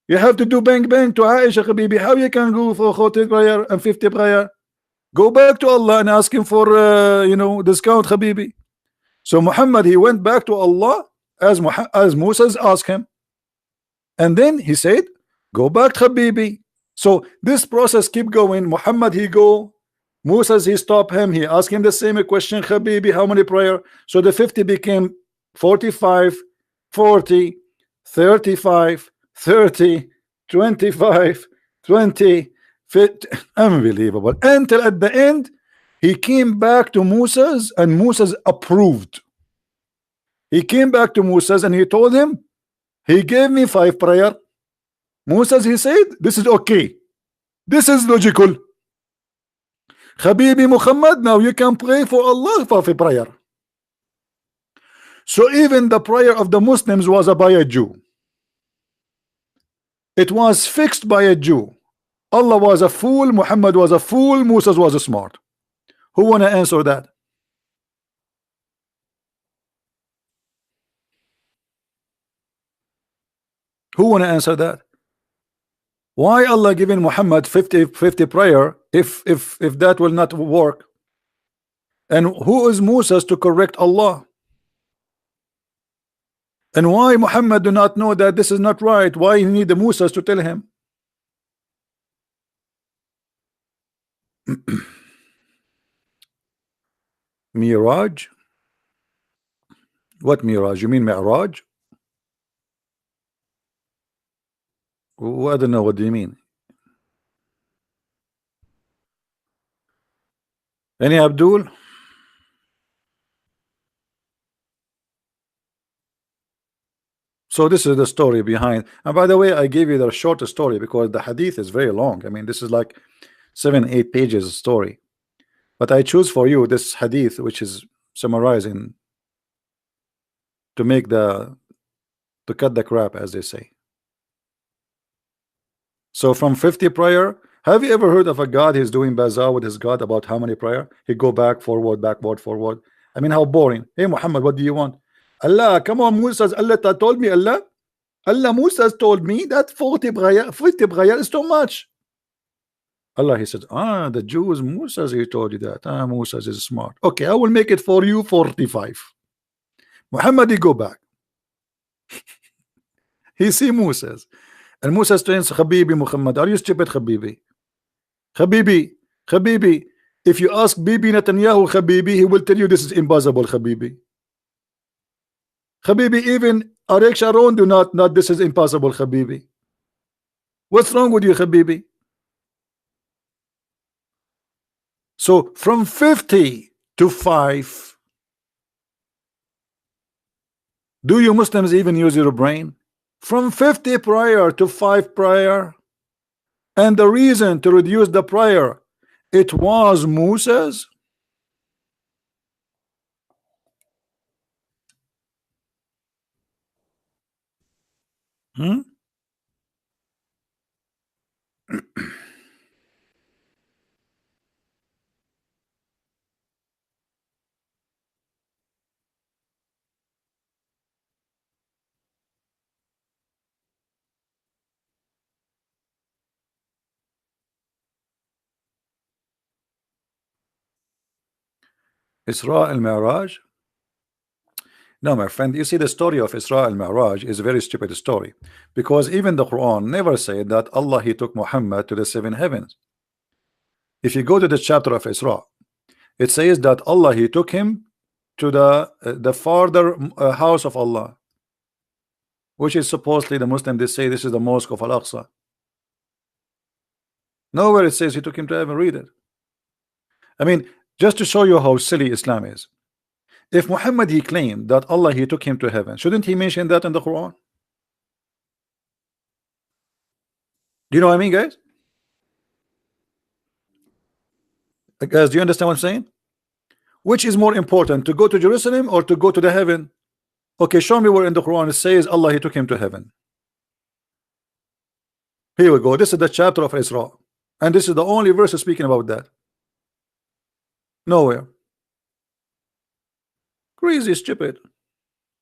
You have to do bang bang to Aisha, Habibi. How you can go for 40 prayer and 50 prayer? Go back to Allah and ask him for discount, Habibi. So Muhammad, he went back to Allah as Moses asked him, and then he said, go back, Habibi. So this process keep going. Muhammad, he go, Moses, he stop him, he asked him the same question, Habibi, how many prayer? So the 50 became 45, 40, 35, 30, 25, 20, 50. Unbelievable. Until at the end he came back to Moses, and Moses approved. He came back to Moses and he told him, he gave me 5 prayer. Moses, he said, this is okay, this is logical. Habibi Muhammad, now you can pray for Allah for a prayer. So even the prayer of the Muslims was by a Jew. It was fixed by a Jew. Allah was a fool, Muhammad was a fool, Moses was a smart. Who wanna answer that? Who wanna answer that? Why Allah giving Muhammad 50 prayer if that will not work? And who is Moses to correct Allah? And why Muhammad do not know that this is not right? Why he need the Moses to tell him? Miraj? What Miraj? You mean Mi'raj? I don't know. What do you mean? Any Abdul? So this is the story behind. And by the way, I gave you the short story because the hadith is very long. I mean, this is like 7 8 pages story. But I choose for you this hadith, which is summarizing to make the to cut the crap, as they say. So from 50 prayer, have you ever heard of a God who's doing bazaar with his God about how many prayer? He go back, forward, backward, forward. I mean, how boring. Hey Muhammad, what do you want? Allah, come on, Musa. Allah told me, Allah Musa told me that 40 prayer, 50 prayer is too much. Allah, he said, the Jews, Musa, he told you that. Musa is smart. Okay, I will make it for you 45. Muhammad, he go back. He see Musa. And Musa says, Habibi Muhammad, are you stupid, Habibi? Habibi, Habibi, if you ask Bibi Netanyahu, Habibi, he will tell you this is impossible, Habibi. Habibi, even Ariel Sharon do not this is impossible, Habibi. What's wrong with you, Habibi? So from 50 to 5, do you Muslims even use your brain? From 50 prior to 5 prior, and the reason to reduce the prior, it was Musa's. Isra al-Mi'raj? No, my friend, you see, the story of Isra al-Mi'raj is a very stupid story, because even the Quran never said that Allah he took Muhammad to the 7 heavens. If you go to the chapter of Isra, it says that Allah he took him to the farther house of Allah, which is supposedly the Muslim, they say this is the mosque of Al-Aqsa. Nowhere it says he took him to heaven. Read it. I mean, just to show you how silly Islam is. If Muhammad he claimed that Allah he took him to heaven, shouldn't he mention that in the Quran? Do you know what I mean, guys? Guys, do you understand what I'm saying? Which is more important, to go to Jerusalem or to go to the heaven? Okay, show me where in the Quran it says Allah he took him to heaven. Here we go. This is the chapter of Isra, and this is the only verse speaking about that. Nowhere. Crazy, stupid.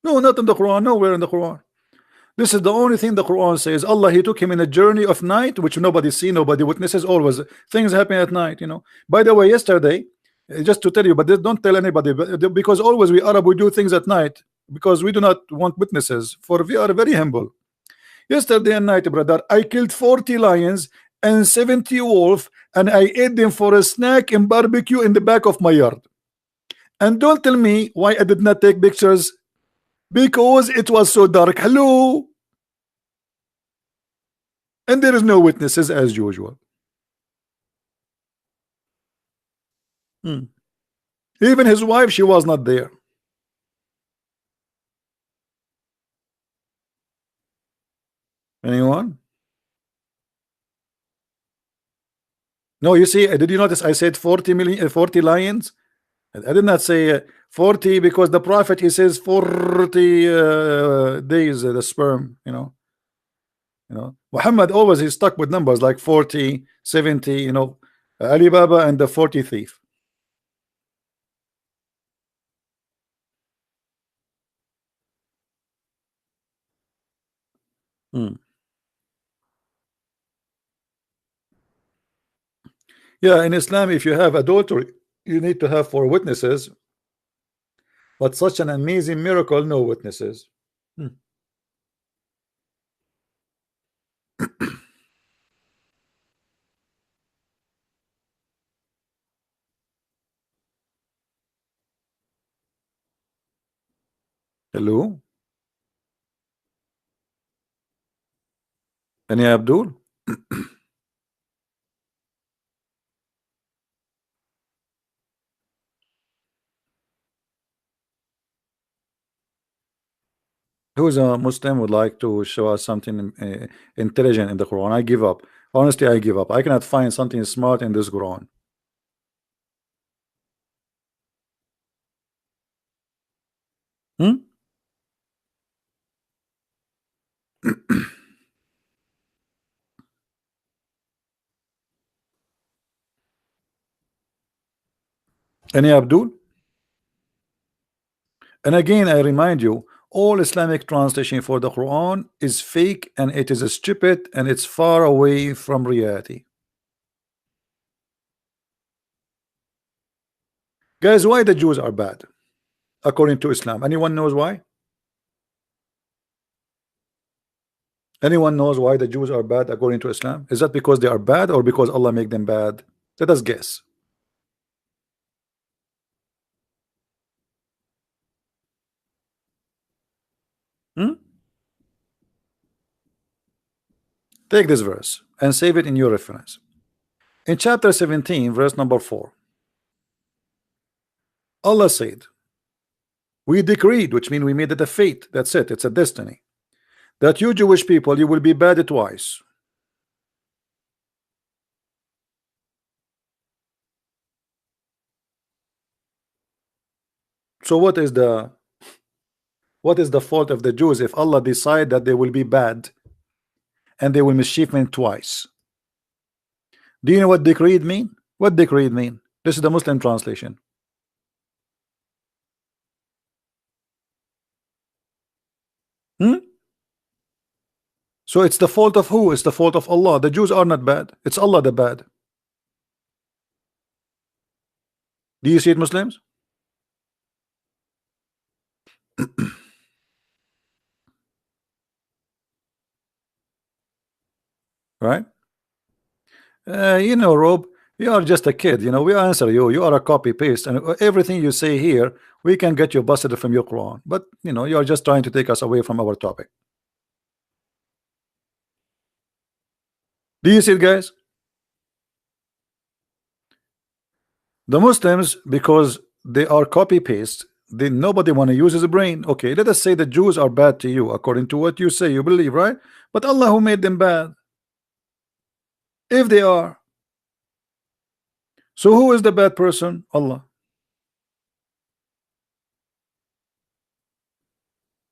No, not in the Quran. Nowhere in the Quran. This is the only thing the Quran says. Allah he took him in a journey of night, which nobody see, nobody witnesses. Always things happen at night. You know. By the way, yesterday, just to tell you, but don't tell anybody, because always we Arab we do things at night because we do not want witnesses. For we are very humble. Yesterday at night, brother, I killed 40 lions and 70 wolves, and I ate them for a snack and barbecue in the back of my yard. And don't tell me why I did not take pictures, because it was so dark. Hello. And there is no witnesses as usual. Even his wife, she was not there. Anyone? No, you see, did you notice I said 40 million, 40 lions? I did not say 40, because the prophet he says 40 days the sperm, Muhammad always is stuck with numbers like 40, 70, Alibaba and the 40 thief. Yeah, in Islam, if you have adultery, you need to have 4 witnesses, but such an amazing miracle, no witnesses. Hello? Any Abdul? Who's a Muslim would like to show us something intelligent in the Quran? I give up. Honestly, I give up. I cannot find something smart in this Quran. Hmm? Any Abdul? And again, I remind you, all Islamic translation for the Quran is fake and it is stupid and it's far away from reality. Guys, why the Jews are bad according to Islam? Anyone knows why? Anyone knows why the Jews are bad according to Islam? Is that because they are bad or because Allah make them bad? Let us guess. Hmm? Take this verse and save it in your reference. In chapter 17, verse number 4, Allah said, we decreed, which means we made it a fate. That's it. It's a destiny. That you Jewish people, you will be bad twice. So what is the fault of the Jews if Allah decide that they will be bad and they will mischievement twice? Do you know what decreed mean? What decreed mean? This is the Muslim translation. Hmm? So it's the fault of who? It's the fault of Allah. The Jews are not bad. It's Allah the bad. Do you see it, Muslims? Right? You know, Rob, you are just a kid. You know, we answer you. You are a copy paste, and everything you say here, we can get you busted from your Quran. But you know, you are just trying to take us away from our topic. Do you see it, guys? The Muslims, because they are copy paste, they nobody want to use his brain. Okay, let us say the Jews are bad to you according to what you say, you believe, right? But Allah who made them bad, if they are. So who is the bad person? Allah.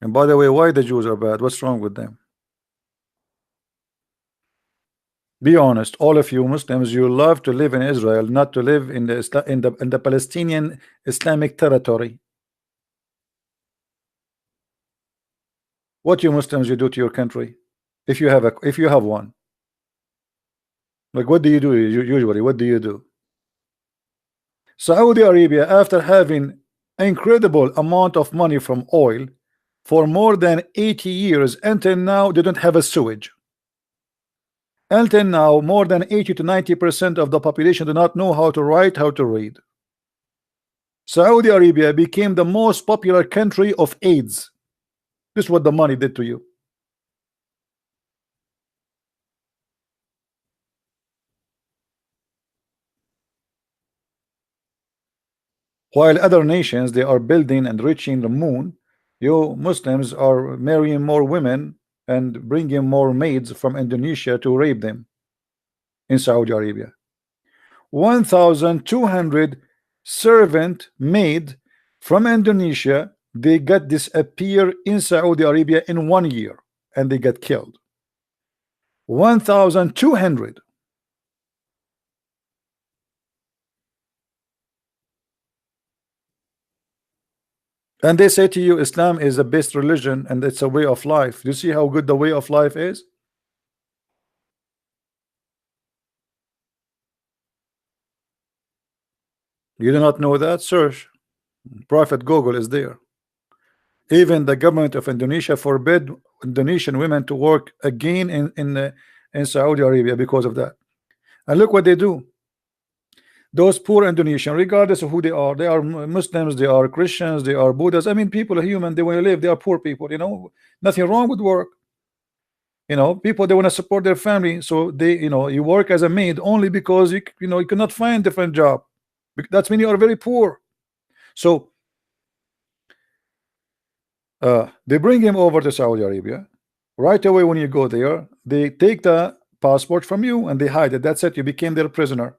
And by the way, why the Jews are bad? What's wrong with them? Be honest, all of you Muslims, you love to live in Israel, not to live in the Palestinian Islamic territory. What you Muslims you do to your country, if you have one? Like, what do you do usually? What do you do? Saudi Arabia, after having incredible amount of money from oil for more than 80 years, until now they don't have a sewage. Until now, more than 80 to 90% of the population do not know how to write, how to read. Saudi Arabia became the most popular country of AIDS. This is what the money did to you. While other nations, they are building and reaching the moon, you Muslims are marrying more women and bringing more maids from Indonesia to rape them in Saudi Arabia. 1,200 servant maid from Indonesia, they got disappear in Saudi Arabia in 1 year and they got killed. 1,200. And they say to you, Islam is the best religion and it's a way of life. Do you see how good the way of life is? You do not know that? Search. Prophet Google is there. Even the government of Indonesia forbid Indonesian women to work again in Saudi Arabia because of that. And look what they do. Those poor Indonesian, regardless of who they are Muslims, they are Christians, they are Buddhists. I mean, people are human, they want to live, they are poor people, you know, nothing wrong with work. People, they want to support their family, so they, you work as a maid only because you cannot find different job. That's mean you are very poor. So they bring him over to Saudi Arabia. Right away, when you go there, they take the passport from you and they hide it. That's it. You became their prisoner.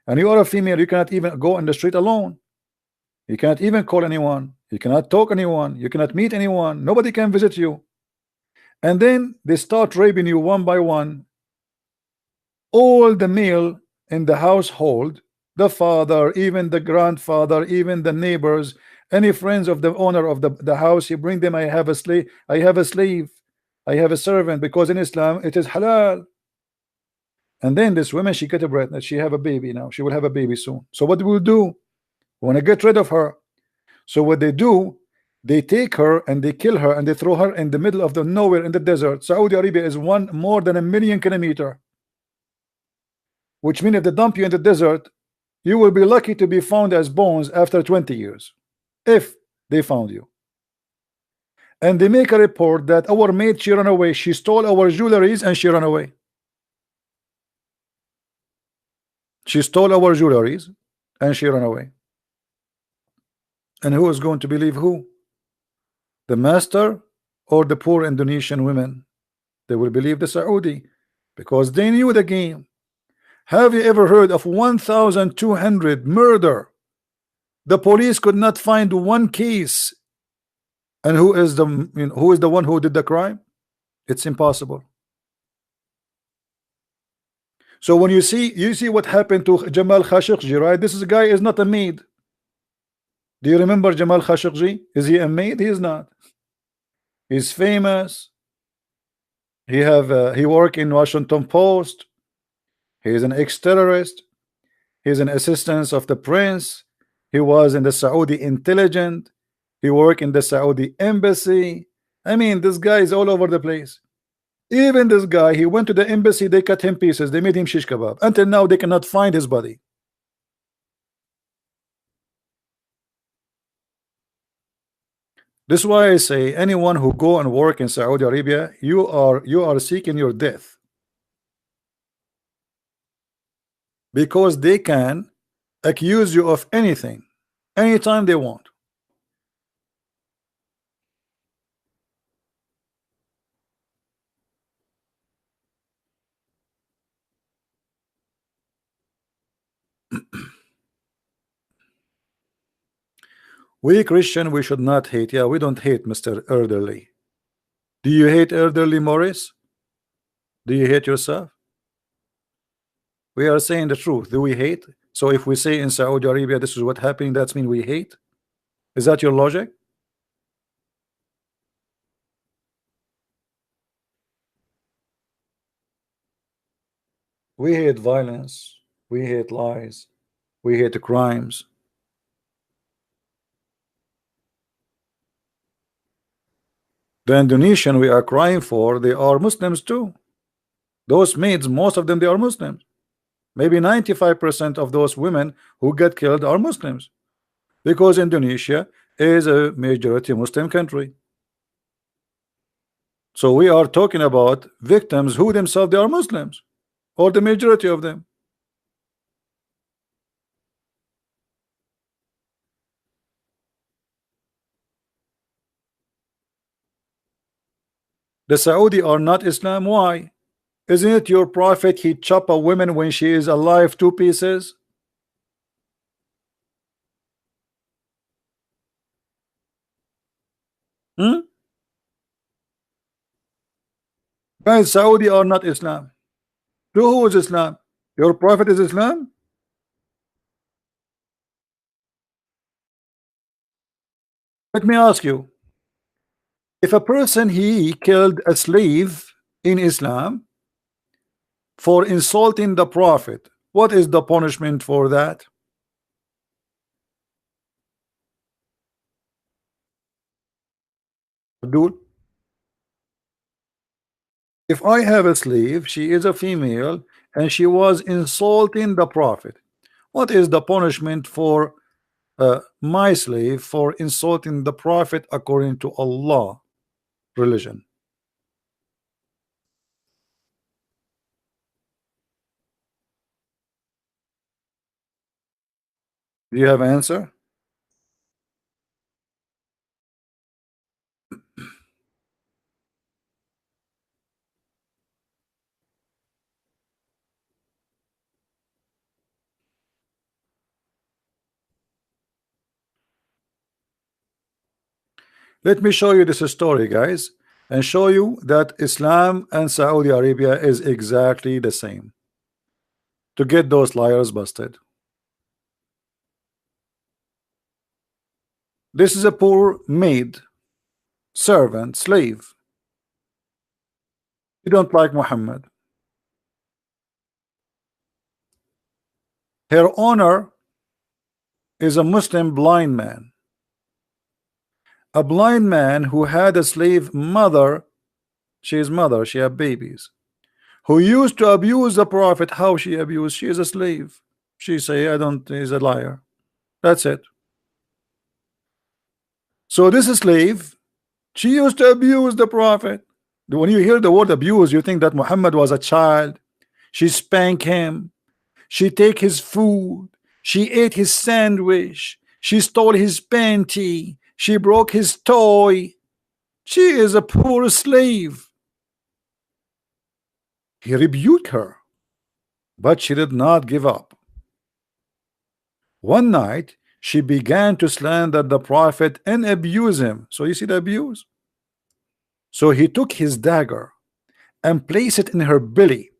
And you are a female. You cannot even go on the street alone. You cannot even call anyone. You cannot talk anyone. You cannot meet anyone. Nobody can visit you. And then they start raping you one by one. All the male in the household, the father, even the grandfather, even the neighbors, any friends of the owner of the house, you bring them. I have a slave. I have a slave. I have a servant, because in Islam it is halal. And then this woman, she get a pregnant. She have a baby now. She will have a baby soon. So what will do? We want to get rid of her. So what they do, they take her and they kill her and they throw her in the middle of the nowhere in the desert. Saudi Arabia is more than 1,000,000 kilometers, which means if they dump you in the desert, you will be lucky to be found as bones after 20 years, if they found you. And they make a report that our maid, she ran away. She stole our jewelries and she ran away. She stole our jewelries and she ran away. And who is going to believe who? The master or the poor Indonesian women? They will believe the Saudi, because they knew the game. Have you ever heard of 1,200 murder? The police could not find one case. And who is the one who did the crime? It's impossible. So when you see what happened to Jamal Khashoggi, right? This guy is not a maid. Do you remember Jamal Khashoggi? Is he a maid? He is not. He's famous. He worked in Washington Post. He is an ex-terrorist. He's an assistant of the prince. He was in the Saudi intelligence. He worked in the Saudi embassy. I mean, this guy is all over the place. Even this guy, he went to the embassy, they cut him pieces, they made him shish kebab. Until now, they cannot find his body. This is why I say anyone who go and work in Saudi Arabia, you are seeking your death, because they can accuse you of anything anytime they want. We Christian, we should not hate. Yeah, we don't hate, Mr. Elderly. Do you hate Elderly Morris? Do you hate yourself? We are saying the truth. Do we hate? So if we say in Saudi Arabia this is what happening, that's mean we hate? Is that your logic? We hate violence. We hate lies. We hate the crimes. The Indonesian we are crying for, they are Muslims too. Those maids, most of them, they are Muslims. Maybe 95% of those women who get killed are Muslims, because Indonesia is a majority Muslim country. So we are talking about victims who themselves they are Muslims, or the majority of them. The Saudi are not Islam. Why? Isn't it your prophet he chop a woman when she is alive 2 pieces? Guys, Saudi are not Islam. To who is Islam? Your prophet is Islam? Let me ask you, if a person he killed a slave in Islam for insulting the prophet, what is the punishment for that? Abdul? If I have a slave, she is a female and she was insulting the prophet, what is the punishment for my slave for insulting the prophet according to Allah religion? Do you have an answer? Let me show you this story, guys, and show you that Islam and Saudi Arabia is exactly the same. To get those liars busted. This is a poor maid, servant, slave. You don't like Muhammad. Her owner is a Muslim blind man. A blind man who had a slave mother. She is mother, she had babies. Who used to abuse the Prophet. How she abused? She is a slave. She say, I don't, is a liar. That's it. So this slave, she used to abuse the Prophet. When you hear the word abuse, you think that Muhammad was a child. She spanked him. She take his food. She ate his sandwich. She stole his panty. She broke his toy. She is a poor slave. He rebuked her, but she did not give up. One night, she began to slander the Prophet and abuse him. So you see the abuse? So he took his dagger and placed it in her belly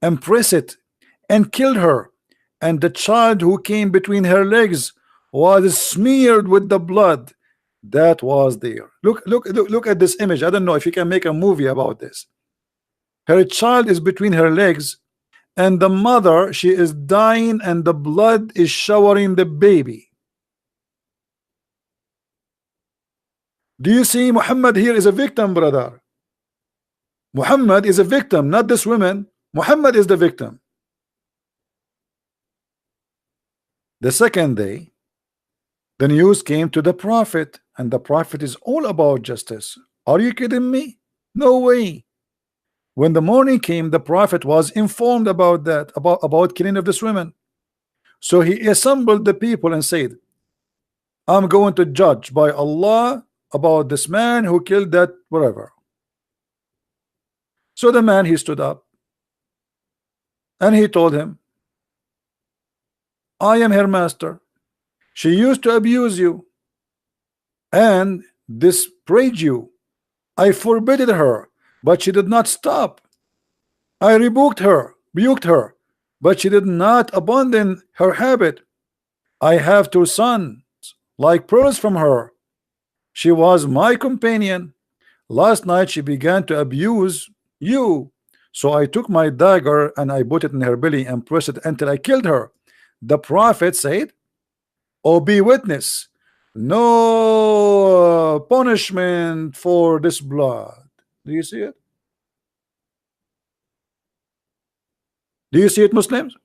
and pressed it and killed her. And the child who came between her legs was smeared with the blood that was there. Look at this image. I don't know if you can make a movie about this. Her child is between her legs, and the mother, she is dying, and the blood is showering the baby. Do you see Muhammad here is a victim, brother? Muhammad is a victim, not this woman. Muhammad is the victim. The second day, the news came to the Prophet, and the Prophet is all about justice. Are you kidding me? No way. When the morning came, the Prophet was informed about that, about killing of this woman. So he assembled the people and said, I'm going to judge by Allah about this man who killed that whatever. So the man, he stood up and he told him, I am her master. She used to abuse you and disparage you. I forbade her, but she did not stop. I rebuked her, but she did not abandon her habit. I have 2 sons, like pearls from her. She was my companion. Last night she began to abuse you. So I took my dagger and I put it in her belly and pressed it until I killed her. The Prophet said, oh, be witness, no punishment for this blood. Do you see it? Do you see it, Muslims?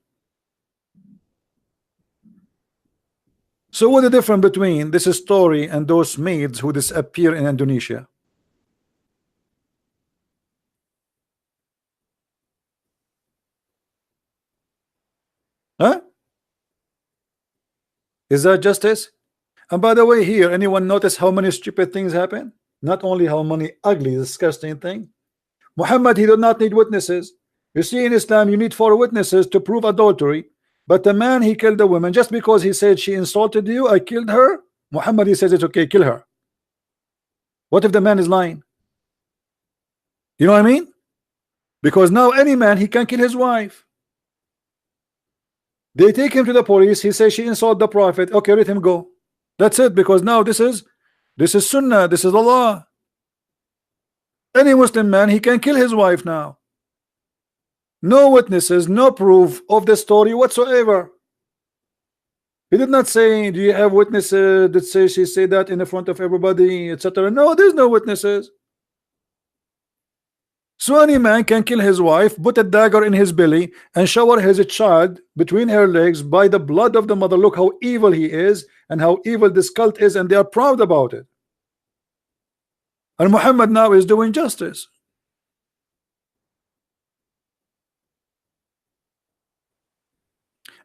So what's the difference between this story and those maids who disappear in Indonesia? Huh? Is that justice? And by the way, here, anyone notice how many stupid things happen? Not only how many ugly, disgusting things. Muhammad, he did not need witnesses. You see, in Islam, you need 4 witnesses to prove adultery. But the man, he killed the woman just because he said she insulted you, I killed her. Muhammad, he says it's okay, kill her. What if the man is lying? You know what I mean? Because now any man, he can kill his wife. They take him to the police. He says she insulted the Prophet. Okay, let him go. That's it. Because now this is Sunnah. This is the law. Any Muslim man, he can kill his wife now. No witnesses, no proof of the story whatsoever. He did not say, do you have witnesses that say she said that in the front of everybody, etc. No, there's no witnesses. So any man can kill his wife, put a dagger in his belly, and shower his child between her legs by the blood of the mother. Look how evil he is and how evil this cult is, and they are proud about it. And Muhammad now is doing justice.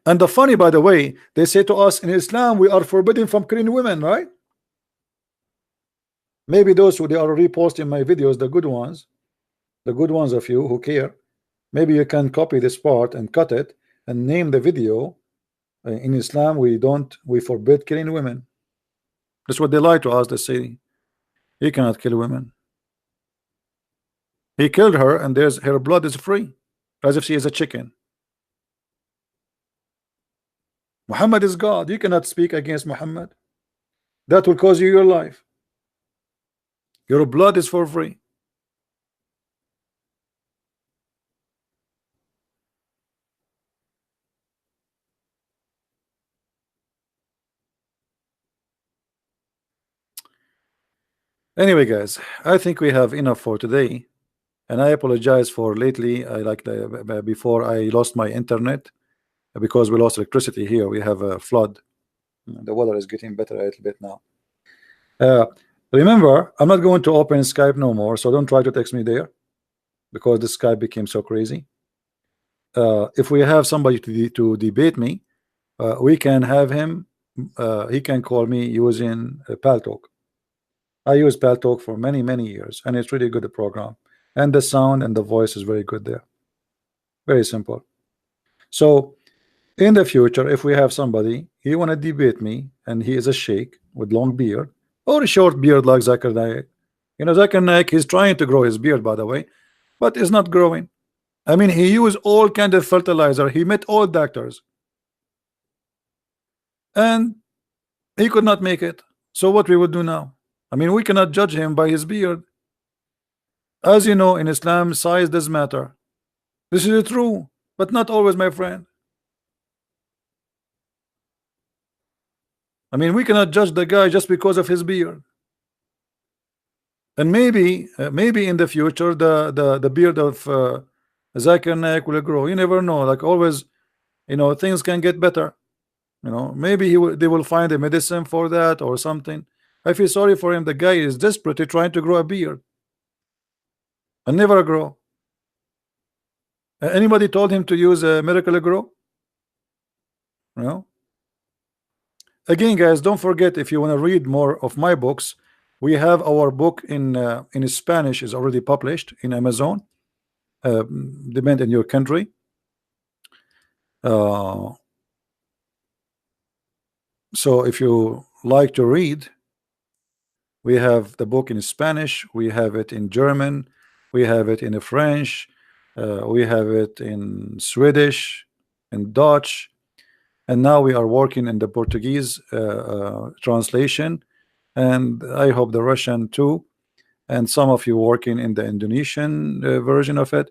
And the funny, by the way, they say to us in Islam we are forbidden from killing women, right? Maybe those who they are reposting my videos, the good ones of you who care, maybe you can copy this part and cut it and name the video. In Islam we forbid killing women. That's what they lie to us. They say he cannot kill women. He killed her and there's her blood is free, as if she is a chicken. Muhammad is God. You cannot speak against Muhammad. That will cost you your life. Your blood is for free. Anyway, guys, I think we have enough for today. And I apologize for lately. I like before I lost my internet because we lost electricity here. We have a flood. The weather is getting better a little bit now. Remember, I'm not going to open Skype no more, so don't try to text me there because the Skype became so crazy. If we have somebody to debate me, we can have him. He can call me using Paltalk. I use Paltalk for many years, and it's really good program. And the sound and the voice is very good there. Very simple. So in the future, if we have somebody he want to debate me and he is a sheikh with long beard or a short beard like Zakir Naik, you know, Zakir Naik is trying to grow his beard, by the way, but it's not growing. I mean, he used all kind of fertilizer. He met all doctors and he could not make it. So what we would do now? I mean, we cannot judge him by his beard. As you know, in Islam, size does matter. This is true, but not always, my friend. I mean, we cannot judge the guy just because of his beard. And maybe in the future, the beard of Zakir Naik will grow. You never know. Like always, you know, things can get better. You know, maybe they will find a medicine for that or something. I feel sorry for him. The guy is desperately trying to grow a beard and never grow. Anybody told him to use a Miracle Grow? No. Again, guys, don't forget, if you want to read more of my books, we have our book in Spanish is already published in Amazon. Depend in your country. So if you like to read, we have the book in Spanish, we have it in German, we have it in French, we have it in Swedish, in Dutch, and now we are working in the Portuguese translation, and I hope the Russian too, and some of you working in the Indonesian version of it.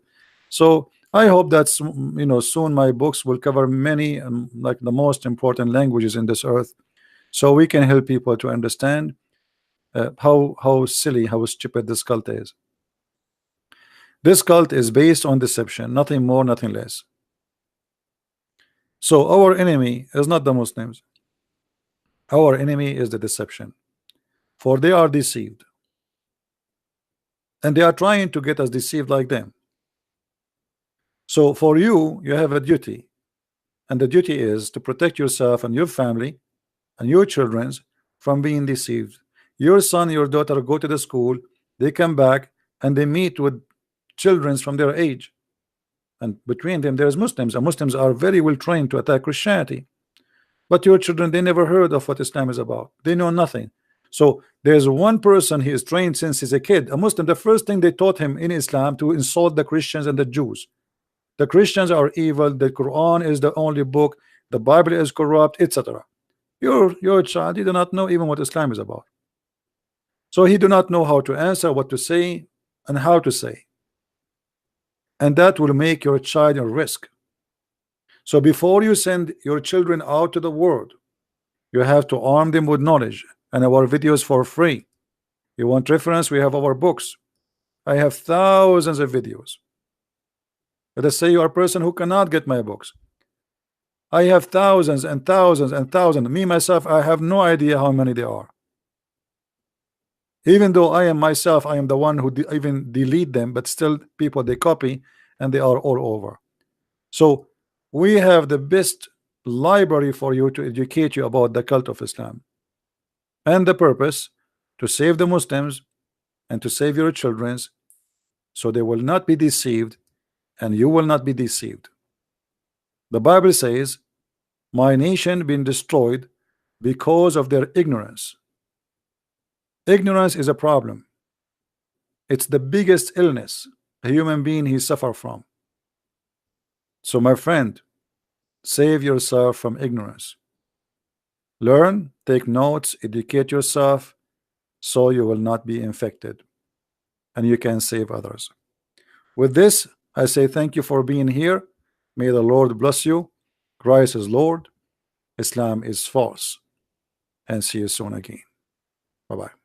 So I hope that, you know, soon my books will cover many like the most important languages in this earth, so we can help people to understand how silly, how stupid this cult is. This cult is based on deception, nothing more, nothing less. So our enemy is not the Muslims. Our enemy is the deception, for they are deceived, and they are trying to get us deceived like them. So for you, you have a duty, and the duty is to protect yourself and your family and your children from being deceived. Your son, your daughter go to the school, they come back and they meet with children from their age, and between them there's Muslims, and Muslims are very well trained to attack Christianity. But your children, they never heard of what Islam is about. They know nothing. So there's one person, he is trained since he's a kid, a Muslim. The first thing they taught him in Islam to insult the Christians and the Jews. The Christians are evil, the Quran is the only book, the Bible is corrupt, etc. Your child, he do not know even what Islam is about. So he do not know how to answer, what to say, and how to say. And that will make your child a risk. So before you send your children out to the world, you have to arm them with knowledge, and our videos for free. You want reference? We have our books. I have thousands of videos. Let us say you are a person who cannot get my books. I have thousands and thousands and thousands. Me myself, I have no idea how many there are. Even though I am myself, I am the one who even delete them, but still people they copy and they are all over. So we have the best library for you to educate you about the cult of Islam, and the purpose to save the Muslims and to save your children, so they will not be deceived and you will not be deceived. The Bible says, my nation been destroyed because of their ignorance. Ignorance is a problem. It's the biggest illness a human being he suffer from. So my friend, save yourself from ignorance. Learn, take notes, educate yourself, so you will not be infected and you can save others. With this, I say thank you for being here. May the Lord bless you. Christ is Lord, Islam is false, and see you soon again. Bye-bye.